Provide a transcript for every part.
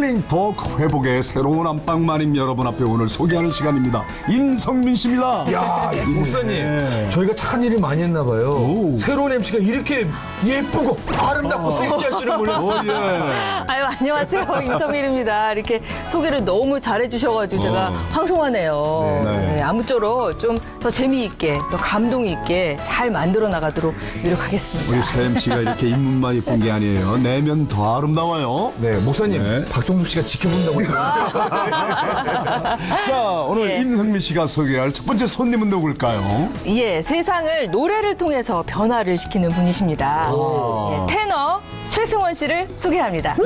힐링톡 회복의 새로운 안방마님 여러분 앞에 오늘 소개하는 시간입니다. 임성민 씨입니다. 야, 목사님, 저희가 착한 일을 많이 했나 봐요. 오. 새로운 MC가 이렇게 예쁘고 아름답고 섹시할 줄은 몰랐어요. 예. 아유, 안녕하세요. 임성민입니다. 이렇게 소개를 너무 잘해주셔가지고 제가 황송하네요. 네. 네, 아무쪼록 좀 더 재미있게, 또 감동 있게 잘 만들어 나가도록 노력하겠습니다. 우리 새 MC가 이렇게 입문만 예쁜 게 아니에요. 내면 더 아름다워요. 네, 목사님, 네. 박종숙 씨가 지켜본다고 자, 오늘 예. 임성민 씨가 소개할 첫 번째 손님은 누굴까요? 예, 세상을 노래를 통해서 변화를 시키는 분이십니다. 예, 테너 최승원 씨를 소개합니다.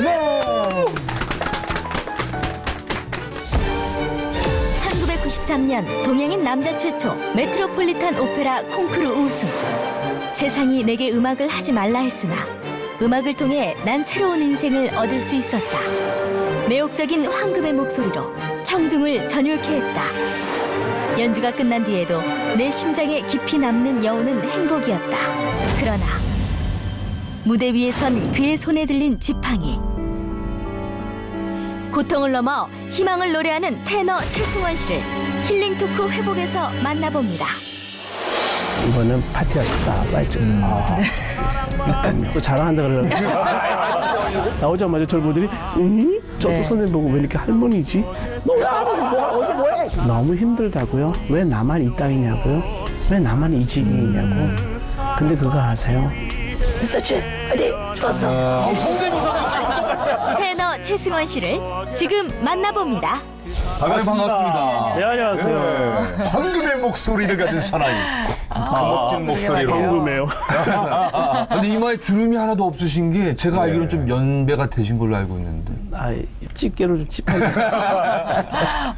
1993년 동양인 남자 최초 메트로폴리탄 오페라 콩쿠르 우승. 세상이 내게 음악을 하지 말라 했으나 음악을 통해 난 새로운 인생을 얻을 수 있었다. 매혹적인 황금의 목소리로 청중을 전율케 했다. 연주가 끝난 뒤에도 내 심장에 깊이 남는 여운은 행복이었다. 그러나 무대 위에 선 그의 손에 들린 지팡이. 고통을 넘어 희망을 노래하는 테너 최승원 씨를 힐링 토크 회복에서 만나봅니다. 이번엔 파티하셨다 사이즈. 또 자랑한다 그러면 나오자마자 저를 보더니 저도 네. 손을 보고 왜 이렇게 할머니지? 어디서 뭐해? 너무 힘들다고요? 왜 나만 이 땅이냐고요? 왜 나만 이 지경이냐고? 근데 그거 아세요? 미스터치 화이팅! 좋았어. 테너 최승원 씨를 지금 만나봅니다. 반갑습니다. 네 안녕하세요. 황금의 목소리를 가진 사나이. 그 멋진 목소리로. 궁금해요. 근데 이마에 주름이 하나도 없으신 게 제가 알기로는 좀 연배가 되신 걸로 알고 있는데. 아 집게로 좀 찝하게.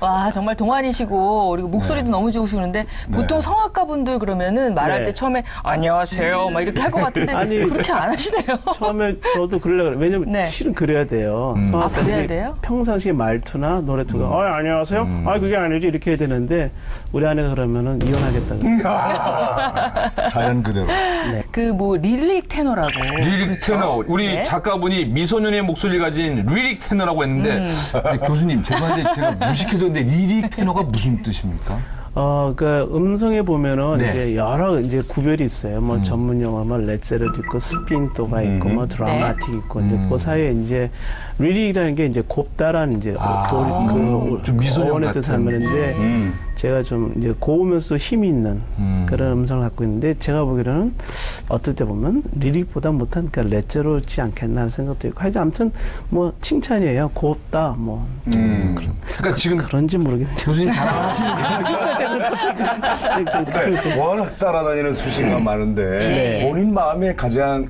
와, 정말 동안이시고, 그리고 목소리도 너무 좋으시는데, 보통 성악가 분들 그러면은 말할 네. 때 처음에 안녕하세요, 막 이렇게 할 것 같은데, 아니, 그렇게 안 하시네요. 처음에 저도 그러려고 그래요. 왜냐면 네. 실은 그래야 돼요. 아, 성악가들이 그래야 돼요? 평상시에 말투나 노래투가 안녕하세요. 그게 아니지 이렇게 해야 되는데 우리 아내가 그러면은 이혼하겠다 그래요. 자연 그대로. 그 뭐 릴릭 테너라고. 리릭 테너. 우리 네. 작가분이 미소년의 목소리를 가진 리릭 테너라고 했는데 아니, 교수님 죄송한데 제가 무식해서 근데 리릭 테너가 무슨 뜻입니까? 그 음성에 보면은 네. 이제 여러 이제 구별이 있어요. 뭐 전문 용어뭐 레제르도 있고 스핀도가 있고 뭐 드라마틱 있고 이제 그 사이에 이제 리릭이라는 게 이제 곱다란 이제 좀 미소년 어원의 같은. 뜻을 말하는데 제가 좀 이제 고우면서 힘이 있는 그런 음성을 갖고 있는데 제가 보기로는 어떨 때 보면 리릭보다 못한 그러니까 레제로지 않겠나 하는 생각도 있고 하여간 아무튼 뭐 칭찬이에요. 곱다 뭐 그러니까 지금 그런지 모르겠는데 교수님 자랑하시는 네, 워낙 따라다니는 수식어가 많은데 네. 본인 마음에 가장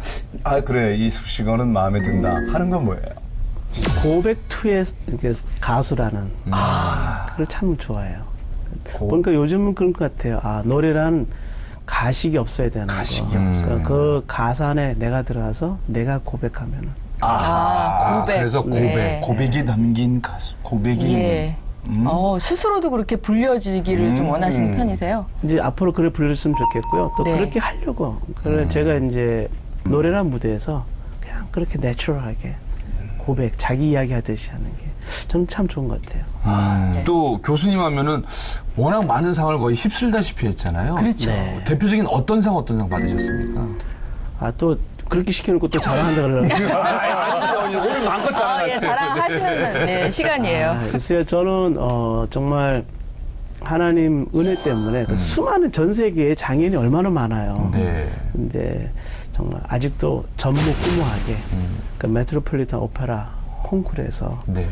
그래 이 수식어는 마음에 든다 하는 건 뭐예요? 고백투의 이렇게 가수라는 그걸 참 좋아해요. 그러니까 요즘은 그런 것 같아요. 노래란 가식이 없어야 되는 가식이 거. 그러니까 그 가사 안에 내가 들어가서 내가 고백하면은 고백. 그래서 고백. 네. 고백이 담긴 가수. 고백이 예. 스스로도 그렇게 불려지기를 좀 원하시는 편이세요? 이제 앞으로 그래 불렸으면 좋겠고요. 또 네. 그렇게 하려고. 그래 제가 이제 노래란 무대에서 그냥 그렇게 내추럴하게 고백, 자기 이야기 하듯이 하는 게 저는 참 좋은 것 같아요. 또 교수님 하면은 워낙 많은 상을 거의 휩쓸다시피 했잖아요. 그렇죠. 네. 대표적인 어떤 상 받으셨습니까? 또 그렇게 시켜놓고 또 자랑한다 그러면 오늘 마음껏 예, 자랑하시는 시간이에요. 글쎄요, 저는 정말 하나님 은혜 때문에 그 수많은 전 세계에 장인이 얼마나 많아요. 네. 근데 정말 아직도 전무후무하게 그 메트로폴리탄 오페라 콩쿠르에서 네.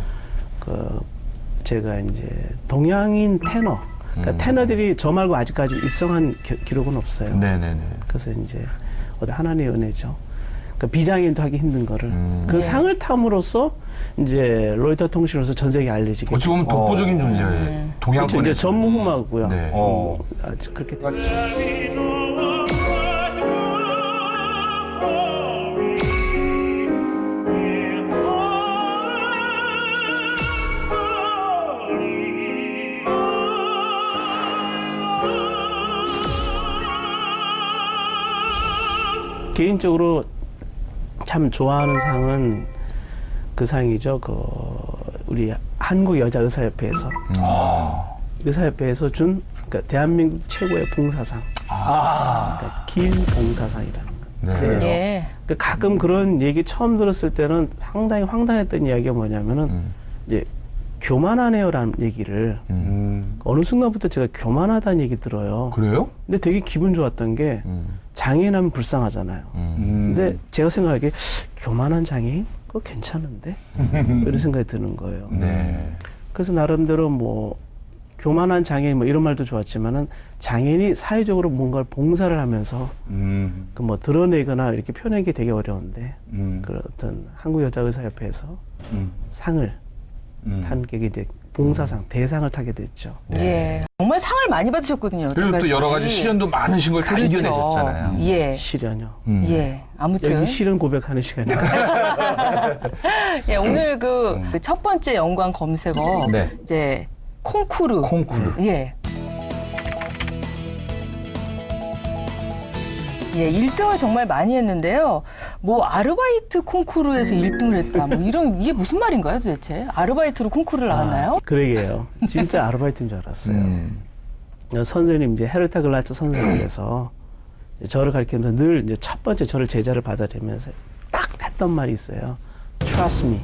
그 제가 이제 동양인 테너, 그러니까 테너들이 저 말고 아직까지 입성한 기록은 없어요. 네네네. 그래서 이제 하나님의 은혜죠. 그 비장애인도 하기 힘든 거를 그 네. 상을 탐으로써 이제 로이터 통신으로서 전 세계에 알려지게. 어찌 보면 독보적인 존재예요. 그렇죠. 동양권 이제 전무후무하고요. 네. 그렇게 개인적으로 참 좋아하는 상은 그 상이죠. 그 우리 한국 여자 의사협회에서 의사협회에서 준 그러니까 대한민국 최고의 봉사상. 그러니까 길 봉사상이라는 거. 네. 예. 그러니까 가끔 그런 얘기 처음 들었을 때는 상당히 황당했던 이야기가 뭐냐면은 이제 교만하네요라는 얘기를 어느 순간부터 제가 교만하다는 얘기 들어요. 그래요? 근데 되게 기분 좋았던 게 장애인하면 불쌍하잖아요. 근데 제가 생각하기에 교만한 장애인? 그거 괜찮은데? 이런 생각이 드는 거예요. 네. 그래서 나름대로 뭐 교만한 장애인 뭐 이런 말도 좋았지만은 장애인이 사회적으로 뭔가를 봉사를 하면서 그 뭐 드러내거나 이렇게 표현하기 되게 어려운데 그 어떤 한국여자의사협회에서 상을 탄 게 이제 봉사상 대상을 타게 됐죠. 예. 정말 상을 많이 받으셨거든요. 그리고 또 여태까지. 여러 가지 시련도 많으신 걸 다 그렇죠. 이겨내셨잖아요. 예. 시련요. 예. 아무튼 여기 실은 고백하는 시간이니까. 예, 오늘 그 첫 번째 연관 검색어 네. 이제 콩쿠르. 예. 예, 1등을 정말 많이 했는데요. 뭐 아르바이트 콩쿠르에서 1등을 했다. 뭐 이런 이게 무슨 말인가요, 도대체? 아르바이트로 콩쿠르를 나갔나요? 그러게요. 진짜 아르바이트인 줄 알았어요. 선생님 이제 헤르타 글라츠 선생님께서 저를 가르치면서 늘 이제 첫 번째 저를 제자를 받아들이면서 딱 했던 말이 있어요. Trust me.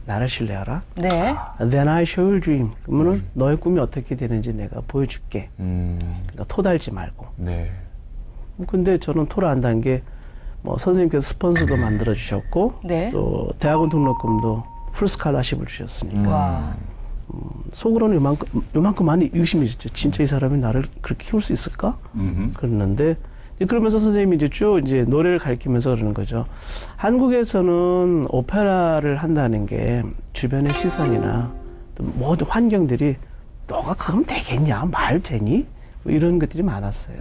나를 신뢰하라. 네. Then I show you dream. 그러면은 너의 꿈이 어떻게 되는지 내가 보여줄게. 그러니까 토달지 말고. 네. 근데 저는 토를 안단 게 뭐 선생님께서 스폰서도 만들어 주셨고 네. 또 대학원 등록금도 풀 스칼라십을 주셨으니까 와. 속으로는 요만큼 많이 의심이었죠. 진짜 이 사람이 나를 그렇게 키울 수 있을까? 그랬는데 그러면서 선생님이 이제 쭉 이제 노래를 가르치면서 그러는 거죠. 한국에서는 오페라를 한다는 게 주변의 시선이나 또 모든 환경들이 너가 그러면 되겠냐? 말 되니? 뭐 이런 것들이 많았어요.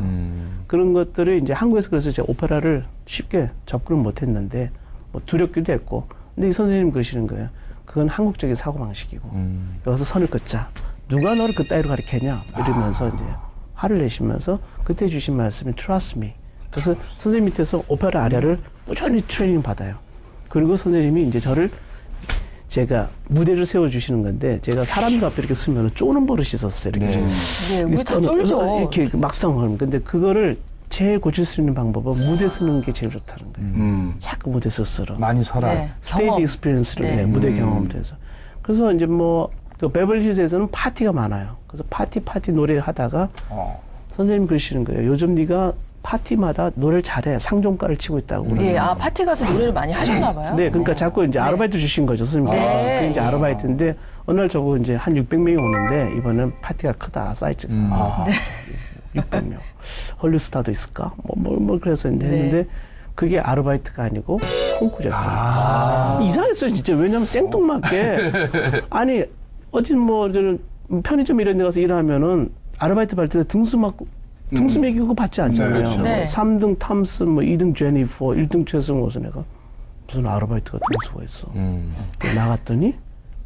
그런 것들을 이제 한국에서 그래서 제가 오페라를 쉽게 접근을 못 했는데 뭐 두렵기도 했고. 근데 이 선생님 그러시는 거예요. 그건 한국적인 사고방식이고 여기서 선을 긋자. 누가 너를 그따위로 가르쳤냐? 이러면서 이제 화를 내시면서 그때 주신 말씀이 Trust me. 그래서 선생님 밑에서 오페라 아리아를 꾸준히 트레이닝 받아요. 그리고 선생님이 이제 저를 제가 무대를 세워주시는 건데 제가 사람들 앞에 이렇게 쓰면 쪼는 버릇이 있었어요. 이렇게. 예, 우리 다 쫄죠. 이렇게 막상 근데 그거를 제일 고칠 수 있는 방법은 무대 쓰는 게 제일 좋다는 거예요. 자꾸 무대 스스로. 많이 서라. 네. 스테이지 경험. 익스피리언스를 네. 무대 경험도 해서. 그래서 이제 뭐 그 베벌리힐즈에서는 파티가 많아요. 그래서 파티 노래를 하다가 선생님 그러시는 거예요. 요즘 네가 파티마다 노래를 잘해. 상종가를 치고 있다고 그러세요. 예, 아 파티 가서 노래를 많이 하셨나 봐요. 네, 그러니까 자꾸 이제 아르바이트 주신 거죠, 선생님께서. 네. 그게 이제 아르바이트인데 어느 날 저거 이제 한 600명이 오는데 이번엔 파티가 크다, 사이즈가. 600명. 헐리우드스타도 있을까? 뭐 그래서 이제 했는데 그게 아르바이트가 아니고 콩쿠르였더라고요. 이상했어요, 진짜. 왜냐면 생뚱맞게. 아니, 어디 뭐 저는 편의점 이런 데 가서 일하면은 아르바이트 받을 때 등수 매기고 받지 않잖아요. 네, 그렇죠. 네. 3등 탐슨, 뭐 2등 제니퍼, 1등 최승호서 내가 무슨 아르바이트가 등수가 있어. 나갔더니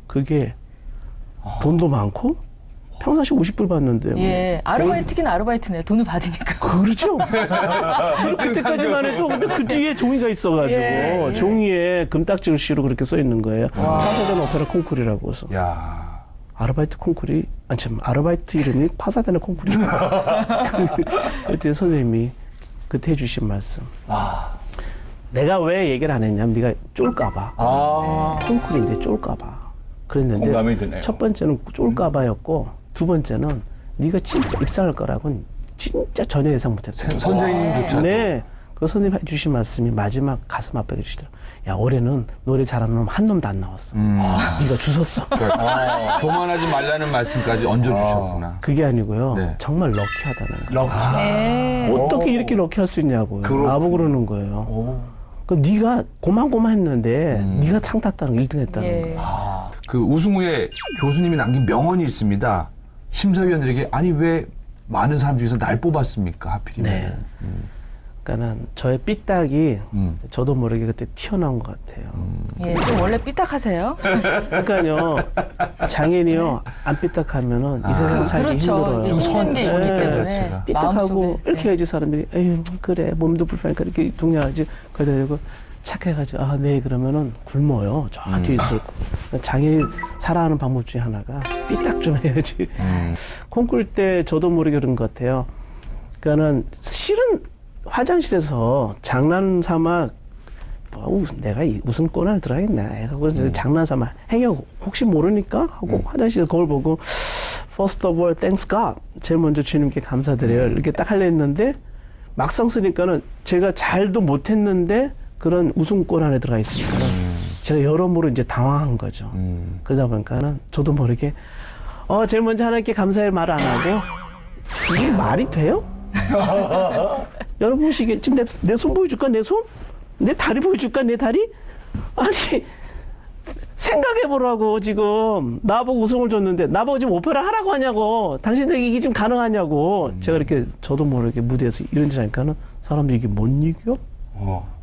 그게 돈도 많고 평상시 50불 받는데. 뭐. 예, 아르바이트긴 아르바이트네요. 돈을 받으니까. 그렇죠. 그때까지만 해도 근데 그 뒤에 종이가 있어가지고 예. 종이에 금딱지글씨로 그렇게 써 있는 거예요. 파사데나 오페라 콩쿠르라고 해서. 야. 아르바이트 콩쿠르, 아르바이트 이름이 파사데나 콩쿠르. 그때 선생님이 그때 해주신 말씀. 내가 왜 얘기를 안 했냐면 네가 쫄까봐. 콩쿠르인데 쫄까봐. 그랬는데 공감이 되네요. 첫 번째는 쫄까봐였고 두 번째는 네가 진짜 입상할 거라고는 진짜 전혀 예상 못했어요. 선생님조차. 네. 그 선생님 해주신 말씀이 마지막 가슴 아프게 해주시더라고요. 야, 올해는 노래 잘하는 놈 한 놈도 안 나왔어. 네가 주웠어. 교만하지 말라는 말씀까지 얹어주셨구나. 그게 아니고요. 네. 정말 럭키하다는. 예. 어떻게 이렇게 럭키할 수 있냐고요. 나보고 그러는 거예요. 그 네가 고만고만했는데 네가 상 탔다는 거, 1등 했다는 예. 거. 그 우승 후에 교수님이 남긴 명언이 있습니다. 심사위원들에게 아니 왜 많은 사람 중에서 날 뽑았습니까? 하필이면. 네. 그러니까는 저의 삐딱이 저도 모르게 그때 튀어나온 것 같아요. 예, 좀 원래 삐딱하세요. 그러니까요, 장애인이요, 안 삐딱하면은 이 세상 살기 그렇죠. 힘들어요. 힘든 게 있기 네. 때문에 삐딱하고 마음속에. 이렇게 해야지 사람들이 에휴 그래 몸도 불편하니까 이렇게 동냥하지. 그러다 되고 착해가지고 아, 네 그러면은 굶어요. 저 뒤에 있을 장애인 살아가는 방법 중에 하나가 삐딱 좀 해야지. 콩쿠르 때 저도 모르게 그런 것 같아요. 그러니까는 실은 화장실에서 장난 삼아 내가 무슨 꼴을 들어야겠나 해가지고 장난 삼아 행여 혹시 모르니까 하고 화장실에서 거울 보고 First of all, thanks God. 제일 먼저 주님께 감사드려요. 이렇게 딱 하려 했는데 막상 쓰니까는 제가 잘도 못했는데 그런 웃음꼴 안에 들어가 있으니까 제가 여러모로 이제 당황한 거죠. 그러다 보니까는 저도 모르게 제일 먼저 하나님께 감사의 말 안 하고 이게 말이 돼요? 여러분 보시기에 지금 내 손 보여줄까? 내 손? 내 다리 보여줄까? 내 다리? 아니 생각해보라고 지금 나보고 우승을 줬는데 나보고 지금 오페라 하라고 하냐고 당신들 이게 지금 가능하냐고 제가 이렇게 저도 모르게 무대에서 이런 짓 하니까는 사람들이 이게 뭔 얘기요?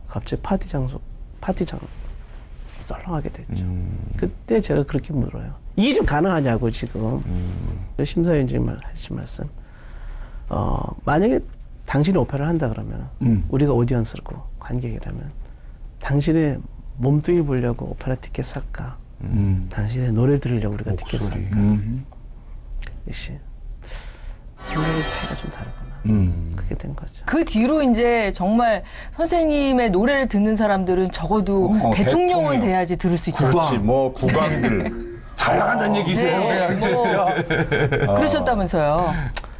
갑자기 파티장 썰렁하게 됐죠. 그때 제가 그렇게 물어요. 이게 좀 가능하냐고 지금. 심사위원장님 하신 말씀. 만약에 당신이 오페라를 한다 그러면 우리가 오디언스고 관객이라면 당신의 몸뚱이 보려고 오페라 티켓 살까? 당신의 노래 들으려고 우리가 티켓 살까? 역시 생각의 차이가 좀 다르구나. 그렇게 된 거죠. 그 뒤로 이제 정말 선생님의 노래를 듣는 사람들은 적어도 대통령은 대통령. 돼야지 들을 수 있죠. 그렇지, 뭐 국왕들 잘 나간다는 얘기세요. 네, 그냥 진짜. 그러셨다면서요.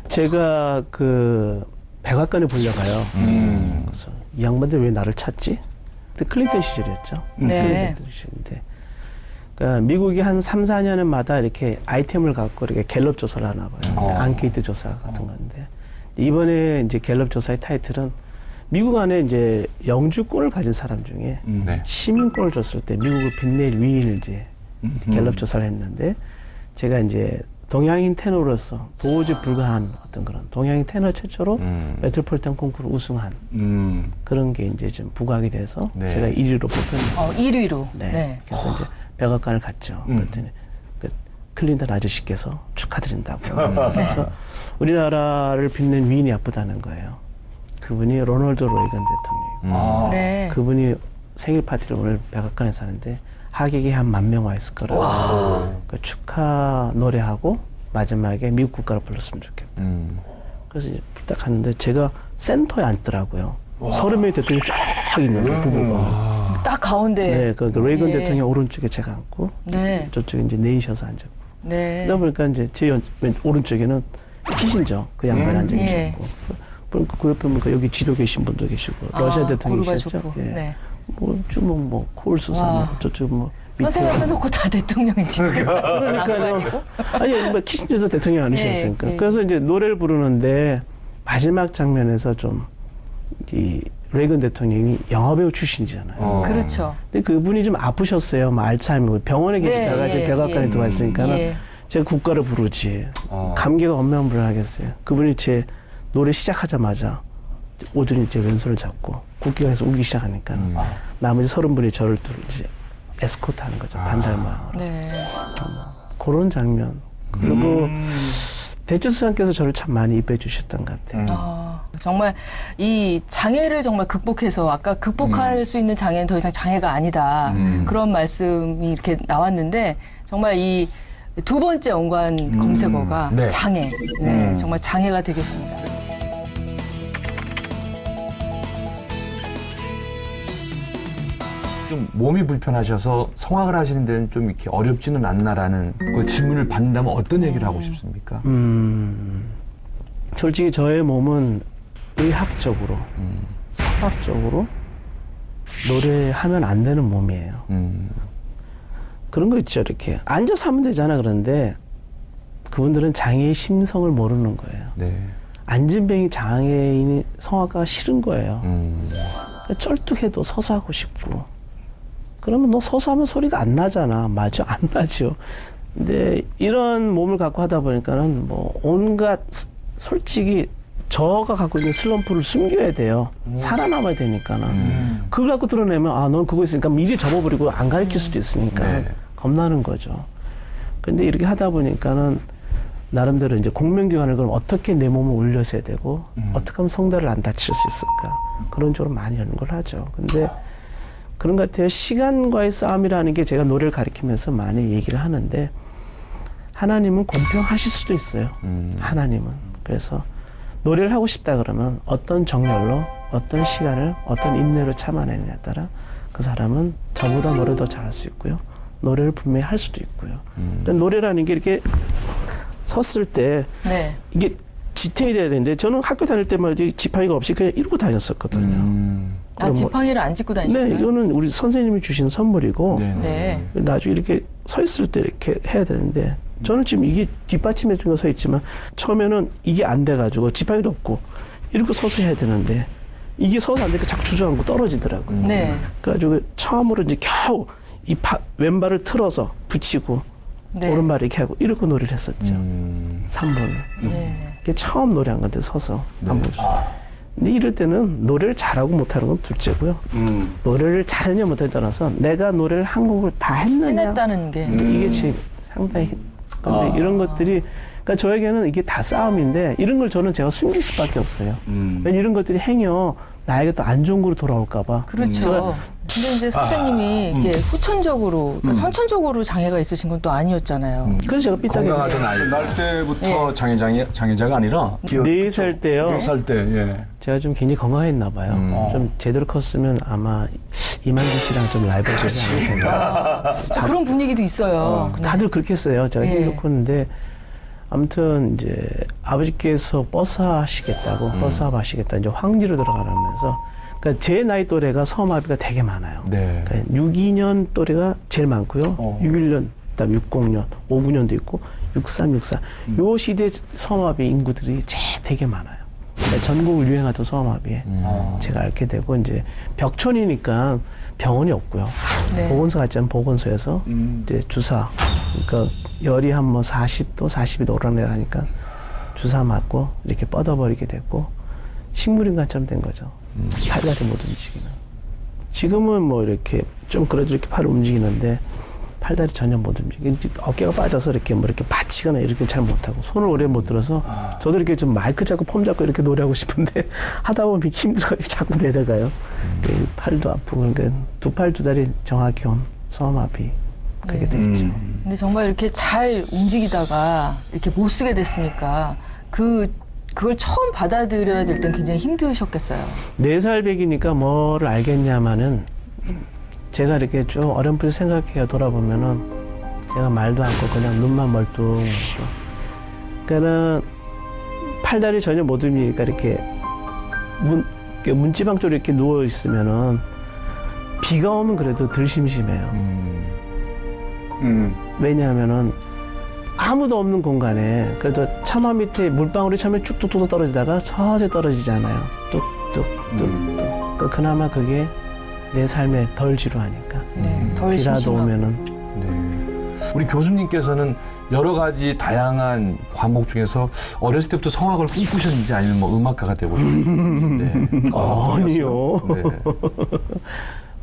제가 그 백악관에 불려가요. 그래서 이 양반들 왜 나를 찾지? 그때 클린턴 시절이었죠. 네. 클린턴 시절인데. 그러니까 미국이 한 3, 4년마다 이렇게 아이템을 갖고 이렇게 갤럽 조사를 하나 봐요. 앙케이트 조사 같은 건데. 이번에 이제 갤럽 조사의 타이틀은 미국 안에 이제 영주권을 가진 사람 중에 네. 시민권을 줬을 때 미국을 빛낼 위인을 이제 갤럽 조사를 했는데 제가 이제 동양인 테너로서 도저히 불가한 어떤 그런 동양인 테너 최초로 메트로폴리탄 콩쿠르 우승한 그런 게 이제 좀 부각이 돼서 네. 제가 1위로 뽑혔는데 1위로. 네. 네. 그래서 이제 백악관을 갔죠. 그랬더니 그 클린턴 아저씨께서 축하드린다고. 그래서 우리나라를 빛낸 위인이 아프다는 거예요. 그분이 로널드 레이건 대통령이고 네. 그분이 생일 파티를 오늘 백악관에서 하는데 하객이 한 10,000명 와 있을 거라고. 그 축하 노래하고 마지막에 미국 국가를 불렀으면 좋겠다. 그래서 이제 딱 갔는데 제가 센터에 앉더라고요. 30명의 대통령이 쫙 있는 부부가. 딱 가운데. 네, 그 레이건 네. 대통령 오른쪽에 제가 앉고 네. 저쪽에 이제 내리셔서 앉았고. 네. 그러다 보니까 이제 제 오른쪽에는 키신저 그 양반이 앉아 예. 계시고. 그 옆에 보니까 여기 지도 계신 분도 계시고 러시아 대통령이셨죠. 고르바초프. 예. 네. 뭐 콜수사 뭐 저쪽 뭐 밑에 선생님 해놓고 다 대통령이지. 그러니까요. 아니 뭐 키신저도 대통령 아니셨으니까. 네, 네. 그래서 이제 노래를 부르는데 마지막 장면에서 좀 이 레이건 대통령이 영화배우 출신이잖아요. 그렇죠. 근데 그분이 좀 아프셨어요. 뭐 알츠하이머 병원에 계시다가 예, 이제 백악관에 예. 들어와 있으니까는 예. 제가 국가를 부르지. 감기가 엄명불하겠어요. 그분이 제 노래 시작하자마자 오더니 제 왼손을 잡고 국기관에서 울기 시작하니까 나머지 30분이 저를 이제 에스코트하는 거죠. 반달마으로. 네. 그런 장면. 그리고 대체수장께서 저를 참 많이 이뻐해 주셨던 것 같아요. 정말 이 장애를 정말 극복해서 아까 극복할 수 있는 장애는 더 이상 장애가 아니다. 그런 말씀이 이렇게 나왔는데 정말 이 두 번째 연관 검색어가 네. 장애. 네, 정말 장애가 되겠습니다. 좀 몸이 불편하셔서 성악을 하시는 데는 좀 이렇게 어렵지는 않나라는 그 질문을 받는다면 어떤 얘기를 하고 싶습니까? 솔직히 저의 몸은 의학적으로, 성악적으로 노래하면 안 되는 몸이에요. 그런 거 있죠. 이렇게 앉아서 하면 되잖아. 그런데 그분들은 장애의 심성을 모르는 거예요. 네. 안진뱅이 장애인이 성악가가 싫은 거예요. 쩔뚝해도 서서 하고 싶고. 그러면 너 서서 하면 소리가 안 나잖아. 맞아? 안 나죠. 근데 이런 몸을 갖고 하다 보니까는 뭐 온갖 솔직히 저가 갖고 있는 슬럼프를 숨겨야 돼요. 살아남아야 되니까는. 그걸 갖고 드러내면 아, 넌 그거 있으니까 미리 접어버리고 안 가르칠 수도 있으니까 네. 겁나는 거죠. 근데 이렇게 하다 보니까는 나름대로 이제 공명기관을 그럼 어떻게 내 몸을 올려서 해야 되고 어떻게 하면 성대를 안 다칠 수 있을까 그런 쪽으로 많이 하는 걸 하죠. 근데 그런 것 같아요. 시간과의 싸움이라는 게 제가 노래를 가르치면서 많이 얘기를 하는데 하나님은 공평하실 수도 있어요. 하나님은. 그래서 노래를 하고 싶다 그러면 어떤 정열로 어떤 시간을 어떤 인내로 참아내느냐에 따라 그 사람은 저보다 노래 더 잘할 수 있고요. 노래를 분명히 할 수도 있고요. 그러니까 노래라는 게 이렇게 섰을 때 네. 이게 지탱이 돼야 되는데 저는 학교 다닐 때만 지팡이가 없이 그냥 이러고 다녔었거든요. 아, 지팡이를 안 짚고 다니셨어요? 네, 이거는 우리 선생님이 주신 선물이고 네. 나중에 이렇게 서 있을 때 이렇게 해야 되는데 저는 지금 이게 뒷받침해 준 거 서 있지만 처음에는 이게 안 돼가지고 지팡이도 없고 이렇게 서서 해야 되는데 이게 서서 안 되니까 자꾸 주저앉고 떨어지더라고요. 네. 그래가지고 처음으로 이제 겨우 이 왼발을 틀어서 붙이고 네. 오른발 이렇게 하고 이렇게 노래를 했었죠. 3번을. 네. 그게 처음 노래한 건데 서서 한 번. 근데 이럴 때는 노래를 잘하고 못하는 건 둘째고요. 노래를 잘하냐 못하냐 떠나서 내가 노래를 한 곡을 다 했느냐. 해냈다는 게. 이게 지금 상당히 근데 이런 것들이 그러니까 저에게는 이게 다 싸움인데 이런 걸 저는 제가 숨길 수밖에 없어요. 왜냐면 이런 것들이 행여 나에게 또 안 좋은 거로 돌아올까 봐. 그렇죠. 근데 이제 선생님이 이게 후천적으로, 그러니까 선천적으로 장애가 있으신 건 또 아니었잖아요. 그래서 제가 삐딱해졌어요. 건강하던 아이. 날 때부터 장애자가 아니라 4살 때요. 4살 때 예. 제가 좀 굉장히 건강했나 봐요. 좀 제대로 컸으면 아마 이만기 씨랑 좀 라이벌 되지 않을까. 그런 분위기도 있어요. 다들 그렇게 했어요. 제가 예. 힘도 컸는데 아무튼 이제 아버지께서 버스 하시겠다고 버스 하시겠다 이제 황지로 들어가라면서 그러니까 제 나이 또래가 성마비가 되게 많아요. 네. 그러니까 62년 또래가 제일 많고요. 61년, 그다음 60년, 59년도 있고 63, 64. 요 시대 성마비 인구들이 제일 되게 많아요. 그러니까 전국을 유행하던 성마비에 제가 앓게 되고 이제 벽촌이니까 병원이 없고요. 네. 보건소 갔지만 보건소에서 이제 주사, 그러니까 열이 한 뭐 40도, 42도 오르내리니까 주사 맞고 이렇게 뻗어버리게 됐고 식물인간처럼 된 거죠. 팔다리 못 움직이는. 지금은 뭐 이렇게 좀 그래도 이렇게 팔을 움직이는데 팔다리 전혀 못 움직이는. 어깨가 빠져서 이렇게 뭐 이렇게 받치거나 이렇게 잘 못하고 손을 오래 못 들어서 저도 이렇게 좀 마이크 잡고 폼 잡고 이렇게 노래하고 싶은데 하다 보면 힘들어요. 자꾸 내려가요. 팔도 아프고 그러니까 두 팔 두 다리 정확히 온 소아마비 그렇게 됐죠. 근데 정말 이렇게 잘 움직이다가 이렇게 못 쓰게 됐으니까 그걸 처음 받아들여야 될 땐 굉장히 힘드셨겠어요. 4살 배기니까 뭐를 알겠냐마는 제가 이렇게 쭉 어렴풋이 생각해요. 돌아보면은 제가 말도 않고 그냥 눈만 멀뚱. 그러니까는 팔다리 전혀 못 움직이니까 이렇게 문지방 쪽으로 이렇게 누워 있으면은 비가 오면 그래도 덜 심심해요. 왜냐하면은 아무도 없는 공간에 그래도 처마 밑에 물방울이 처음에 쭉쭉쭉 떨어지다가 서서히 떨어지잖아요. 뚝뚝뚝뚝. 그나마 그게 내 삶에 덜 지루하니까. 네, 덜 비라도 심심하고. 오면은 네. 우리 교수님께서는 여러 가지 다양한 과목 중에서 어렸을 때부터 성악을 꿈꾸셨는지 아니면 뭐 음악가가 되고 싶었는지. 네. 아니요. 네.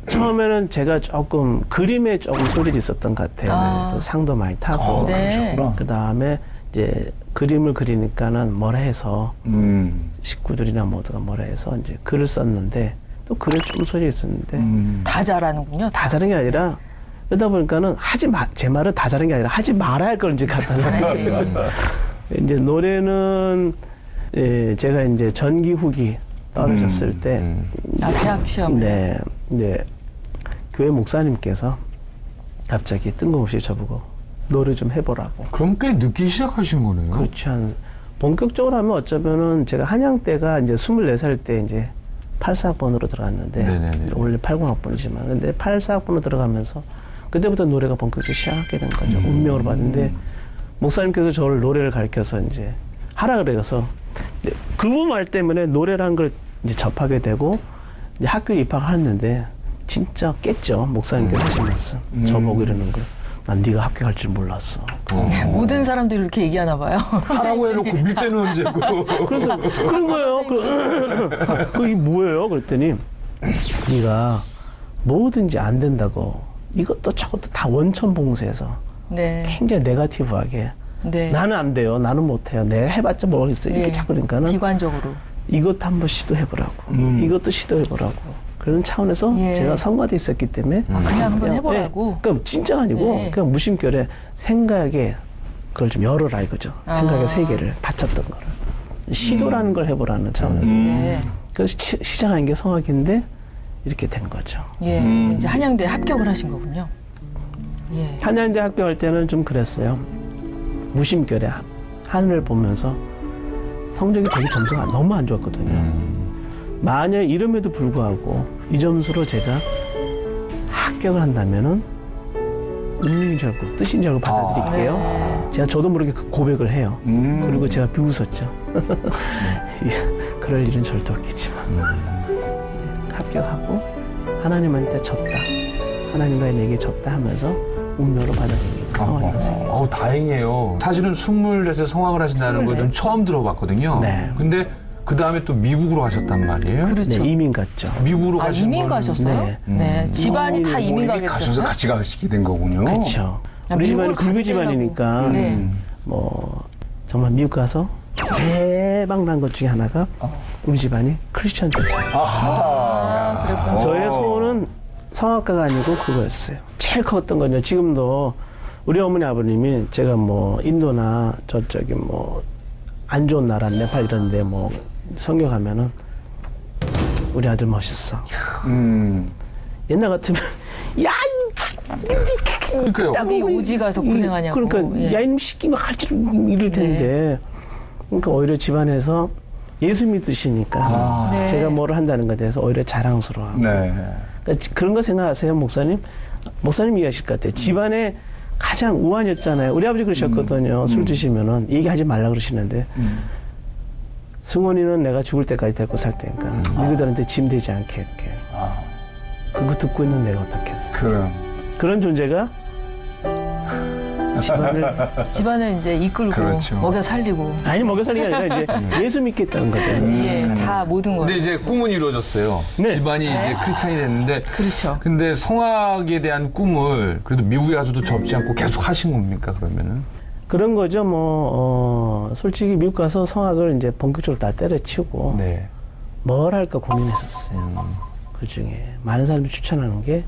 처음에는 제가 조금 그림에 조금 소질이 있었던 것 같아요. 아. 또 상도 많이 타고. 네. 그 다음에 이제 그림을 그리니까는 뭐라 해서 식구들이나 모두가 뭐라 해서 이제 글을 썼는데 또 글에 좀 소질이 있었는데 다 잘하는군요. 다 잘한 게 아니라 그러다 보니까는 제 말은 다 잘한 게 아니라 하지 말아야 할 걸 이제 갖다 놔요. 이제 노래는 예, 제가 이제 전기 후기 떨어졌을 때 대학 시험. 네, 교회 목사님께서 갑자기 뜬금없이 저보고 노래 좀 해보라고. 그럼 꽤 늦게 시작하신 거네요. 그렇지 않. 본격적으로 하면 어쩌면은 제가 한양 때가 이제 24살 때 이제 84학번으로 들어갔는데 네네네. 원래 80학번이지만 근데 84학번으로 들어가면서 그때부터 노래가 본격적으로 시작하게 된 거죠. 운명으로 봤는데 목사님께서 저를 노래를 가르쳐서 이제 하라 그래서 그분 말 때문에 노래라는 걸 이제 접하게 되고 이제 학교에 입학했는데 진짜 깼죠. 목사님께서 하신 말씀. 저보고 이러는 걸. 난 네가 학교 갈 줄 몰랐어. 모든 사람들이 이렇게 얘기하나 봐요. 하라고 해놓고 밀 때는 언제고. 그래서 그런 거예요. 그게 뭐예요? 그랬더니 네가 뭐든지 안 된다고 이것도 저것도 다 원천봉쇄해서 네. 굉장히 네거티브하게 네. 나는 안 돼요. 나는 못해요. 내가 해봤자 뭐겠어. 이렇게 네. 자꾸 그러니까는 비관적으로. 이것도 한번 시도해보라고. 이것도 시도해보라고. 그런 차원에서 예. 제가 성과돼 있었기 때문에 그냥 한번 해보라고. 그러니까 진짜가 아니고 네. 그냥 무심결에 생각에 그걸 좀 열어라 이거죠. 생각의 세계를 닫혔던 거를 시도라는 걸 해보라는 차원에서 네. 그래서 시작한 게 성악인데 이렇게 된 거죠. 예. 이제 한양대 합격을 하신 거군요. 예. 한양대 합격할 때는 좀 그랬어요. 무심결에 하늘을 보면서 성적이 되게 점수가 너무 안 좋았거든요. 만약 이름에도 불구하고 이 점수로 제가 합격을 한다면은 운명인 줄 알고 뜻인 줄 알고 받아들일게요. 네. 제가 저도 모르게 그 고백을 해요. 그리고 제가 비웃었죠. 그럴 일은 절대 없겠지만 합격하고 하나님한테 졌다. 하나님과 내게 졌다 하면서 운명으로 받아들이고 성화가 생겼죠. 다행이에요. 사실은 24세 성악을 하신다는 걸 좀 처음 들어봤거든요. 네. 근데 그 다음에 또 미국으로 가셨단 말이에요. 그렇죠. 네, 이민 갔죠. 미국으로 아, 가신 이민 거는- 가셨어요? 네. 네. 집안이 다 이민 가게 가셔서 되셨어요? 같이 가시게 된 거군요. 그렇죠. 아, 우리 집안이 미국을 불교 가게 집안이니까 되려고. 네. 뭐 정말 미국 가서 대박 난 것 중에 하나가 우리 집안이 크리스천 교회. 아, 그랬군요. 저의 소원은 성악가가 아니고 그거였어요. 제일 컸던 건요. 지금도 우리 어머니 아버님이 제가 뭐 인도나 저쪽이 뭐 안 좋은 나라 네팔 이런데 뭐 성교 가면은 우리 아들 멋있어. 옛날 같으면 야 그러니까요. 어디 오지 가서 고생하냐고. 그러니까 예. 야 이놈 시킨 거 할지 이럴 텐데 그러니까 오히려 집안에서 예수 믿으시니까 네. 제가 뭐를 한다는 것에 대해서 오히려 자랑스러워하고 네. 그러니까 그런 거 생각하세요, 목사님? 목사님 이해하실 것 같아요. 집안에 가장 우환이었잖아요. 우리 아버지 그러셨거든요. 술 드시면은 얘기하지 말라 그러시는데 승원이는 내가 죽을 때까지 데리고 살 테니까 너희들한테 짐 되지 않게 할게. 그거 듣고 있는 내가 어떻겠어? 그럼. 그런 존재가 집안을 이제 이끌고 그렇죠. 먹여 살리고. 아니 먹여 살리는 게 아니라 이제 예수 믿겠다는 거죠. 예, 다 모든 걸. 근데 이제 꿈은 이루어졌어요. 네. 집안이 이제 크리스찬이 됐는데. 그렇죠. 근데 성악에 대한 꿈을 그래도 미국에 가서도 접지 않고 계속 하신 겁니까, 그러면은? 그런 거죠. 솔직히 미국 가서 성악을 이제 본격적으로 다 때려치우고 네. 뭘 할까 고민했었어요. 그 중에 많은 사람들이 추천하는 게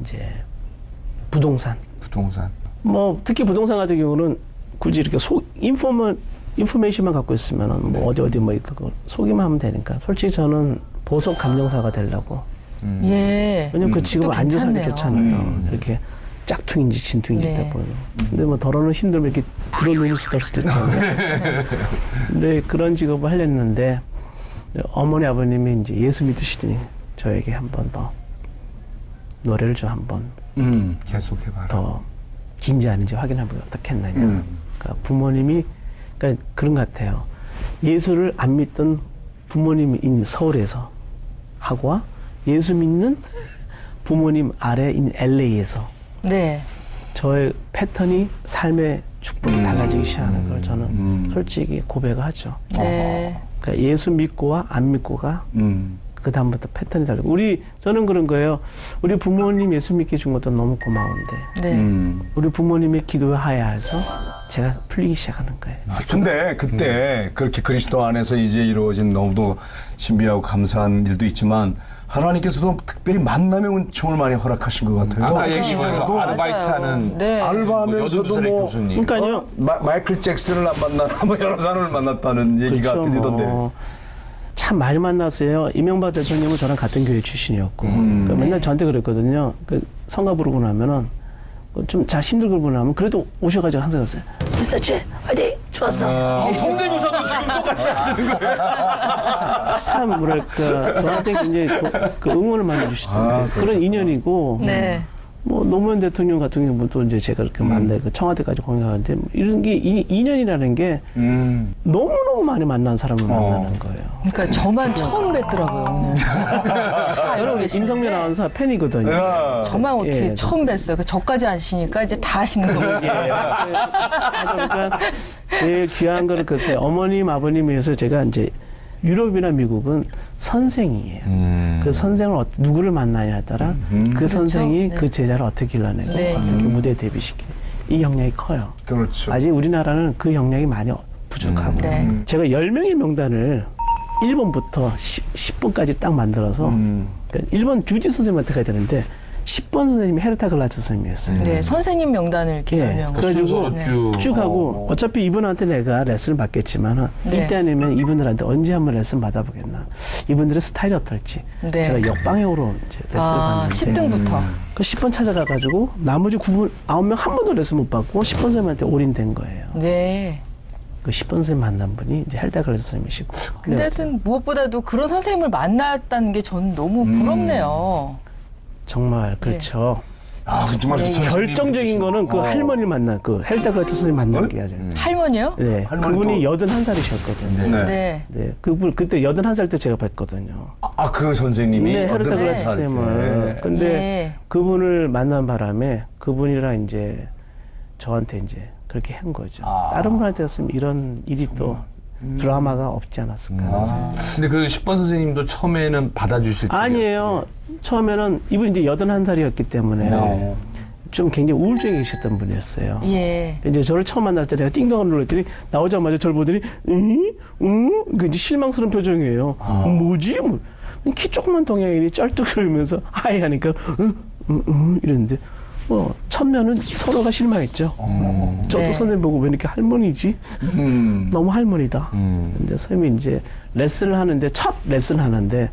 이제 부동산. 부동산. 뭐 특히 부동산 같은 경우는 굳이 이렇게 인포메이션만 갖고 있으면은 뭐 어디 뭐 그거 소개만 하면 되니까 솔직히 저는 보석 감정사가 되려고. 예. 왜냐면 그 직업 또 앉아서 하기 괜찮네요. 좋잖아요. 이렇게 짝퉁인지 진퉁인지 네. 다 보면. 근데 뭐 덜어는 힘들면 이렇게 들어 누울 수도 없을 수도 있잖아요. 근데 그런 직업을 하려는데 어머니 아버님이 이제 예수 믿으시더니 저에게 한 번 더 노래를 좀 한 번 계속해봐라. 더 긴지 아닌지 확인해보면 어떻겠느냐. 그러니까 부모님이 그러니까 그런 것 같아요. 예수를 안 믿던 부모님인 서울에서 하고와 예수 믿는 부모님 아래인 LA에서 네. 저의 패턴이 삶의 축복이 달라지기 시작하는 걸 저는 솔직히 고백을 하죠. 네. 그러니까 예수 믿고와 안 믿고가 그 다음부터 패턴이 다르고 저는 그런 거예요. 우리 부모님 예수 믿게 준 것도 너무 고마운데 네. 우리 부모님의 기도에 하야해서 제가 풀리기 시작하는 거예요. 근데 그때 그렇게 그리스도 안에서 이제 이루어진 너무도 신비하고 감사한 일도 있지만 하나님께서도 특별히 만남의 은총을 많이 허락하신 것 같아요. 아까 그 얘기한 시절에도 아르바이트하는 네. 알바하면서도 뭐 교수님. 그러니까요. 마이클 잭슨을 안 만나나 뭐 여러 사람을 만났다는 얘기가 그렇죠, 들리던데. 참 많이 만났어요. 이명박 대통령은 저랑 같은 교회 출신이었고 그러니까 맨날 저한테 그랬거든요. 그 성가 부르고 나면은 좀 잘 힘들고 부르고 나면 그래도 오셔가지고 항상 그랬어요. 미스터치 화이팅! 좋았어. 성대모사도 지금 똑같이 하시는 거예요. 참 뭐랄까 저한테 굉장히 그 응원을 많이 해주시던 그런 인연이고 네. 뭐 노무현 대통령 같은 경우도 이제 제가 이렇게 만나고 청와대까지 공연하는데 이런 게 인연이라는 게 너무너무 많이 만난 사람을 만나는 거예요. 그러니까 저만 처음 뵀더라고요, 오늘. 저는 임성민 아나운서 팬이거든요. 저만 어떻게 예. 처음 뵀어요. 그 저까지 아시니까 이제 다 아시는 거예요. 그러니까 제일 귀한 거는 그때 어머님 아버님에 의해서 제가 이제 유럽이나 미국은 선생이에요. 그 선생을 누구를 만나냐에 따라 그 선생이 네. 그 제자를 어떻게 길러내고 네. 어떻게 무대에 데뷔시키고 이 역량이 커요. 그렇죠. 아직 우리나라는 그 역량이 많이 부족하고 네. 제가 10명의 명단을 1번부터 10번까지 딱 만들어서 그러니까 1번 주지 선생님한테 가야 되는데 10번 선생님이 헤르타 글라츠 선생님이었어요. 네, 선생님 명단을 이렇게 예, 설명. 그래가지고 순서가 쭉 하고 어차피 이분한테 내가 레슨을 받겠지만은 네. 이때 아니면 이분들한테 언제 한번 레슨 받아보겠나. 이분들의 스타일이 어떨지. 네. 제가 역방향으로 이제 레슨을 아, 받는데 10등부터. 그 10번 찾아가가지고 나머지 9분 9명 한 번도 레슨 못 받고 10번 선생님한테 올인된 거예요. 네. 그 10번 선생님 만난 분이 이제 헬다 글라츠 선생님이시고. 근데 하여튼 무엇보다도 그런 선생님을 만났다는 게 저는 너무 부럽네요. 정말 그렇죠. 아, 정말 네. 결정적인 거는 그 할머니를 만난 그 헬다 글라츠 선생님 만난 게 아주. 할머니요? 네, 할머니 그분이 또- 81살이셨거든요. 네. 네. 네, 그분 그때 81살 때 제가 뵀거든요. 아, 그 선생님이 네, 헤르타 어떤 글라츠 살 때. 선생님을. 근데 예. 그분을 만난 바람에 그분이랑 이제 저한테 이제 그렇게 한 거죠. 아. 다른 분한테 했으면 이런 일이 또 드라마가 없지 않았을까. 하는 생각. 근데 그 10번 선생님도 처음에는 받아주실 줄 아니에요. 처음에는 이분이 이제 81살이었기 때문에 네. 좀 굉장히 우울증에 계셨던 분이었어요. 예. 이제 저를 처음 만날 때 내가 띵동을 눌렀더니 나오자마자 저를 보더니 그 이제 실망스러운 표정이에요. 뭐지? 뭐. 키 조그만 동양인이 쩔뚝거리면서 하이 하니까 이랬는데 첫면은 서로가 실망했죠. 저도 네. 선생님 보고 왜 이렇게 할머니지? 너무 할머니다. 근데 선생님이 이제 레슨을 하는데 첫 레슨을 하는데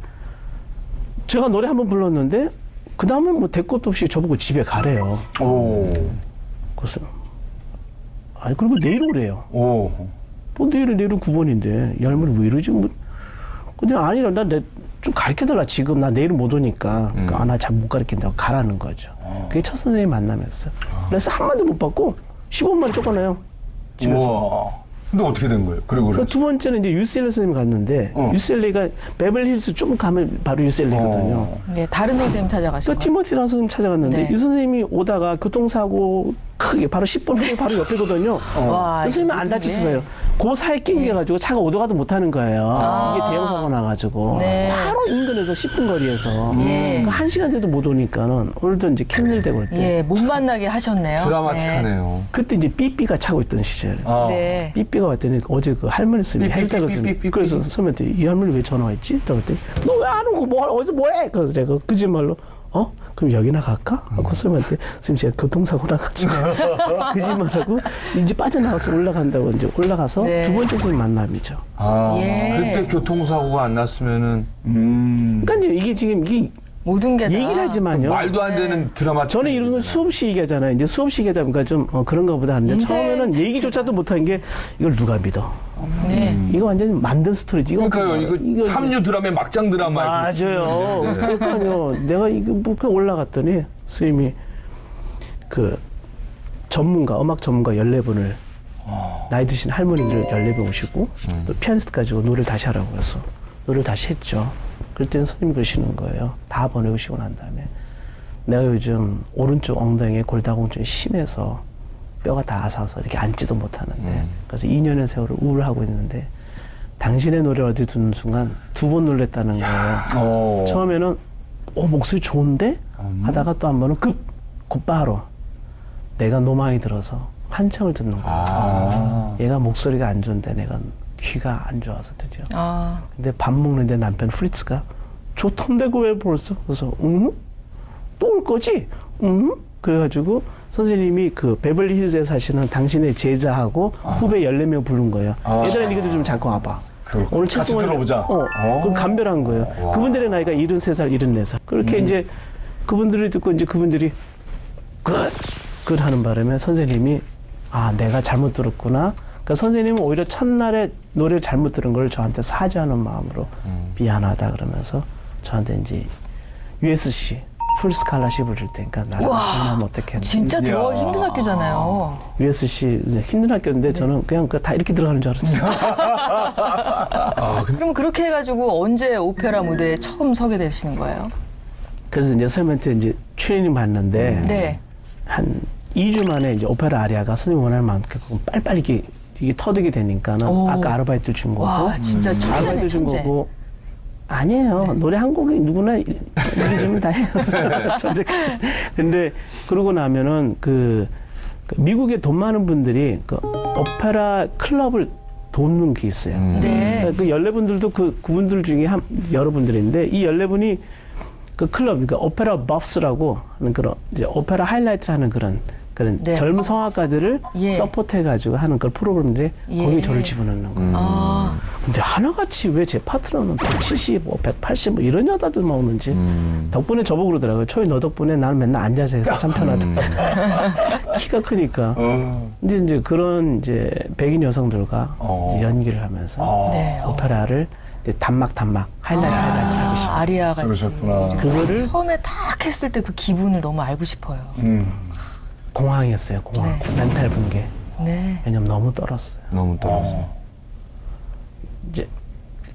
제가 노래 한번 불렀는데 그 다음에 뭐 대꾸도 없이 저보고 집에 가래요. 오. 그래서 아니 그리고 내일 오래요. 오. 뭐 내일은 9번인데 이 할머니 왜 이러지? 뭐 근데 아니라 나 좀 가르쳐달라 지금 나 내일은 못 오니까 아 나 잘 못 가르친다고 가라는 거죠. 그게 첫 선생님 만나면서 그래서 한 마디 못 받고 15분만 쫓겨나요. 집에서. 우와. 근데 어떻게 된 거예요? 그리고 그 두 번째는 이제 UCLA 선생님 갔는데 UCLA가 베벌리힐스 좀 가면 바로 UCLA거든요. 예, 다른 선생님 찾아가신 그 거예요? 티모티라는 선생님 찾아갔는데 네. 이 선생님이 오다가 교통사고 크게 바로 10분 후에 바로 옆이거든요. 와, 그 선생님은 안 이게- 다치셨어요. 그 사이에 낑겨가지고 차가 오도 가도 못하는 거예요. 이게 대형 사고 나가지고 네. 바로 인근에서 10분 거리에서 예. 그 1시간 돼도 못 오니까는 오늘도 이제 캔슬되고 올 때 예, 못 만나게 하셨네요. 드라마틱하네요. 그때 이제 삐삐가 차고 있던 시절. 아. 네. 삐삐가 왔더니 어제 그 할머니 스님이 삐삐, 헬다가 삐삐, 스님 삐삐. 그래서 선배한테 이 할머니 왜 전화 왔지? 그랬더니 너 왜 안 오고 뭐 어디서 뭐해? 그래서 내가 거짓말로 그럼 여기나 갈까? 하고 선배한테 선생님 제가 교통사고 나가지고 거짓말하고 이제 빠져나가서 올라간다고 이제 올라가서 네. 두 번째 선생님 만남이죠. 아. 예. 그때 교통사고가 안 났으면은 그러니까 이제 이게 지금 이게 모든 게 다. 얘기를 하지만요. 말도 안 되는 드라마. 저는 이런 걸 수없이 얘기하잖아요. 이제 수없이 얘기하다 보니까 좀 그런가 보다 하는데 인생 처음에는 자체가. 얘기조차도 못한 게 이걸 누가 믿어? 네. 이거 완전히 만든 스토리지. 이거 그러니까요. 이거 삼류 드라마의 막장 드라마. 맞아요. 그러니까요. 내가 이거 뭐 그냥 올라갔더니 스님이 그 음악 전문가 14분을 나이 드신 할머니들 14분 오시고 또 피아니스트 가지고 노래를 다시 하라고 해서 노래를 다시 했죠. 그랬더니 스님이 그러시는 거예요. 다 보내오시고 난 다음에 내가 요즘 오른쪽 엉덩이에 골다공증이 심해서 뼈가 다 아사서 이렇게 앉지도 못하는데 그래서 2년의 세월을 우울하고 있는데 당신의 노래를 어디 듣는 순간 2번 놀랬다는 거예요. 처음에는 목소리 좋은데? 하다가 또 한 번은 곧바로 내가 노망이 들어서 한청을 듣는 거예요. 얘가 목소리가 안 좋은데 내가 귀가 안 좋아서 듣죠. 아, 근데 밥 먹는데 남편 프리츠가 저 톰대고 왜 벌써? 그래서 또 올 거지? 그래가지고 선생님이 그 베벌리힐즈에 사시는 당신의 제자하고 후배 14명 부른 거예요. 얘들아 이것도 좀 잠깐 와봐. 오늘 같이 책송을 들어보자. 그럼 감별한 거예요. 그분들의 나이가 73살, 74살. 그렇게 이제 그분들이 듣고 이제 그분들이 굿 하는 바람에 선생님이 내가 잘못 들었구나. 그러니까 선생님은 오히려 첫날에 노래를 잘못 들은 걸 저한테 사죄하는 마음으로 미안하다 그러면서 저한테 이제 USC 풀 스칼라십을 줄 테니까 나를 얼마나 어떻게 진짜 들어가기 힘든 학교잖아요. USC 힘든 학교인데 저는 그냥 다 이렇게 들어가는 줄 알았어요. 그럼 그렇게 해가지고 언제 오페라 무대에 처음 서게 되시는 거예요? 그래서 이제 선생님한테 이제 트레이닝 받는데 네. 한 2주 만에 이제 오페라 아리아가 선생님 원하는 만큼 빨리빨리 이게 터득이 되니까는 오. 아까 아르바이트를 준 거고 와, 진짜 천재네, 아르바이트 준 천재. 거고 아니에요. 노래 한 곡이 누구나 일기 주면 다 해요. 천재. 근데 그러고 나면은 그 미국에 돈 많은 분들이 그 오페라 클럽을 돕는 게 있어요. 네. 그 14분들도 그분들 중에 여러분들인데 이 14분이 그 클럽, 그러니까 오페라 버프스라고 하는 그런 이제 오페라 하이라이트를 하는 그런 네. 젊은 성악가들을 예. 서포트해가지고 하는 그런 프로그램들이 예. 거기 저를 집어넣는 거예요. 아, 근데 하나같이 왜 제 파트너는 170, 180 뭐 이런 여자들만 오는지 덕분에 저보고 그러더라고요. 초이 너 덕분에 나는 맨날 앉아서 해서 참 편하다. 키가 크니까. 근데 이제 그런 이제 백인 여성들과 이제 연기를 하면서 네. 오페라를 이제 단막 하이라이트를 하기 시작. 아리아 같이. 그러셨구나. 그거를 처음에 딱 했을 때 그 기분을 너무 알고 싶어요. 공황이었어요. 공황. 네. 멘탈 붕괴. 네. 왜냐면 너무 떨었어요. 너무 떨어져. 이제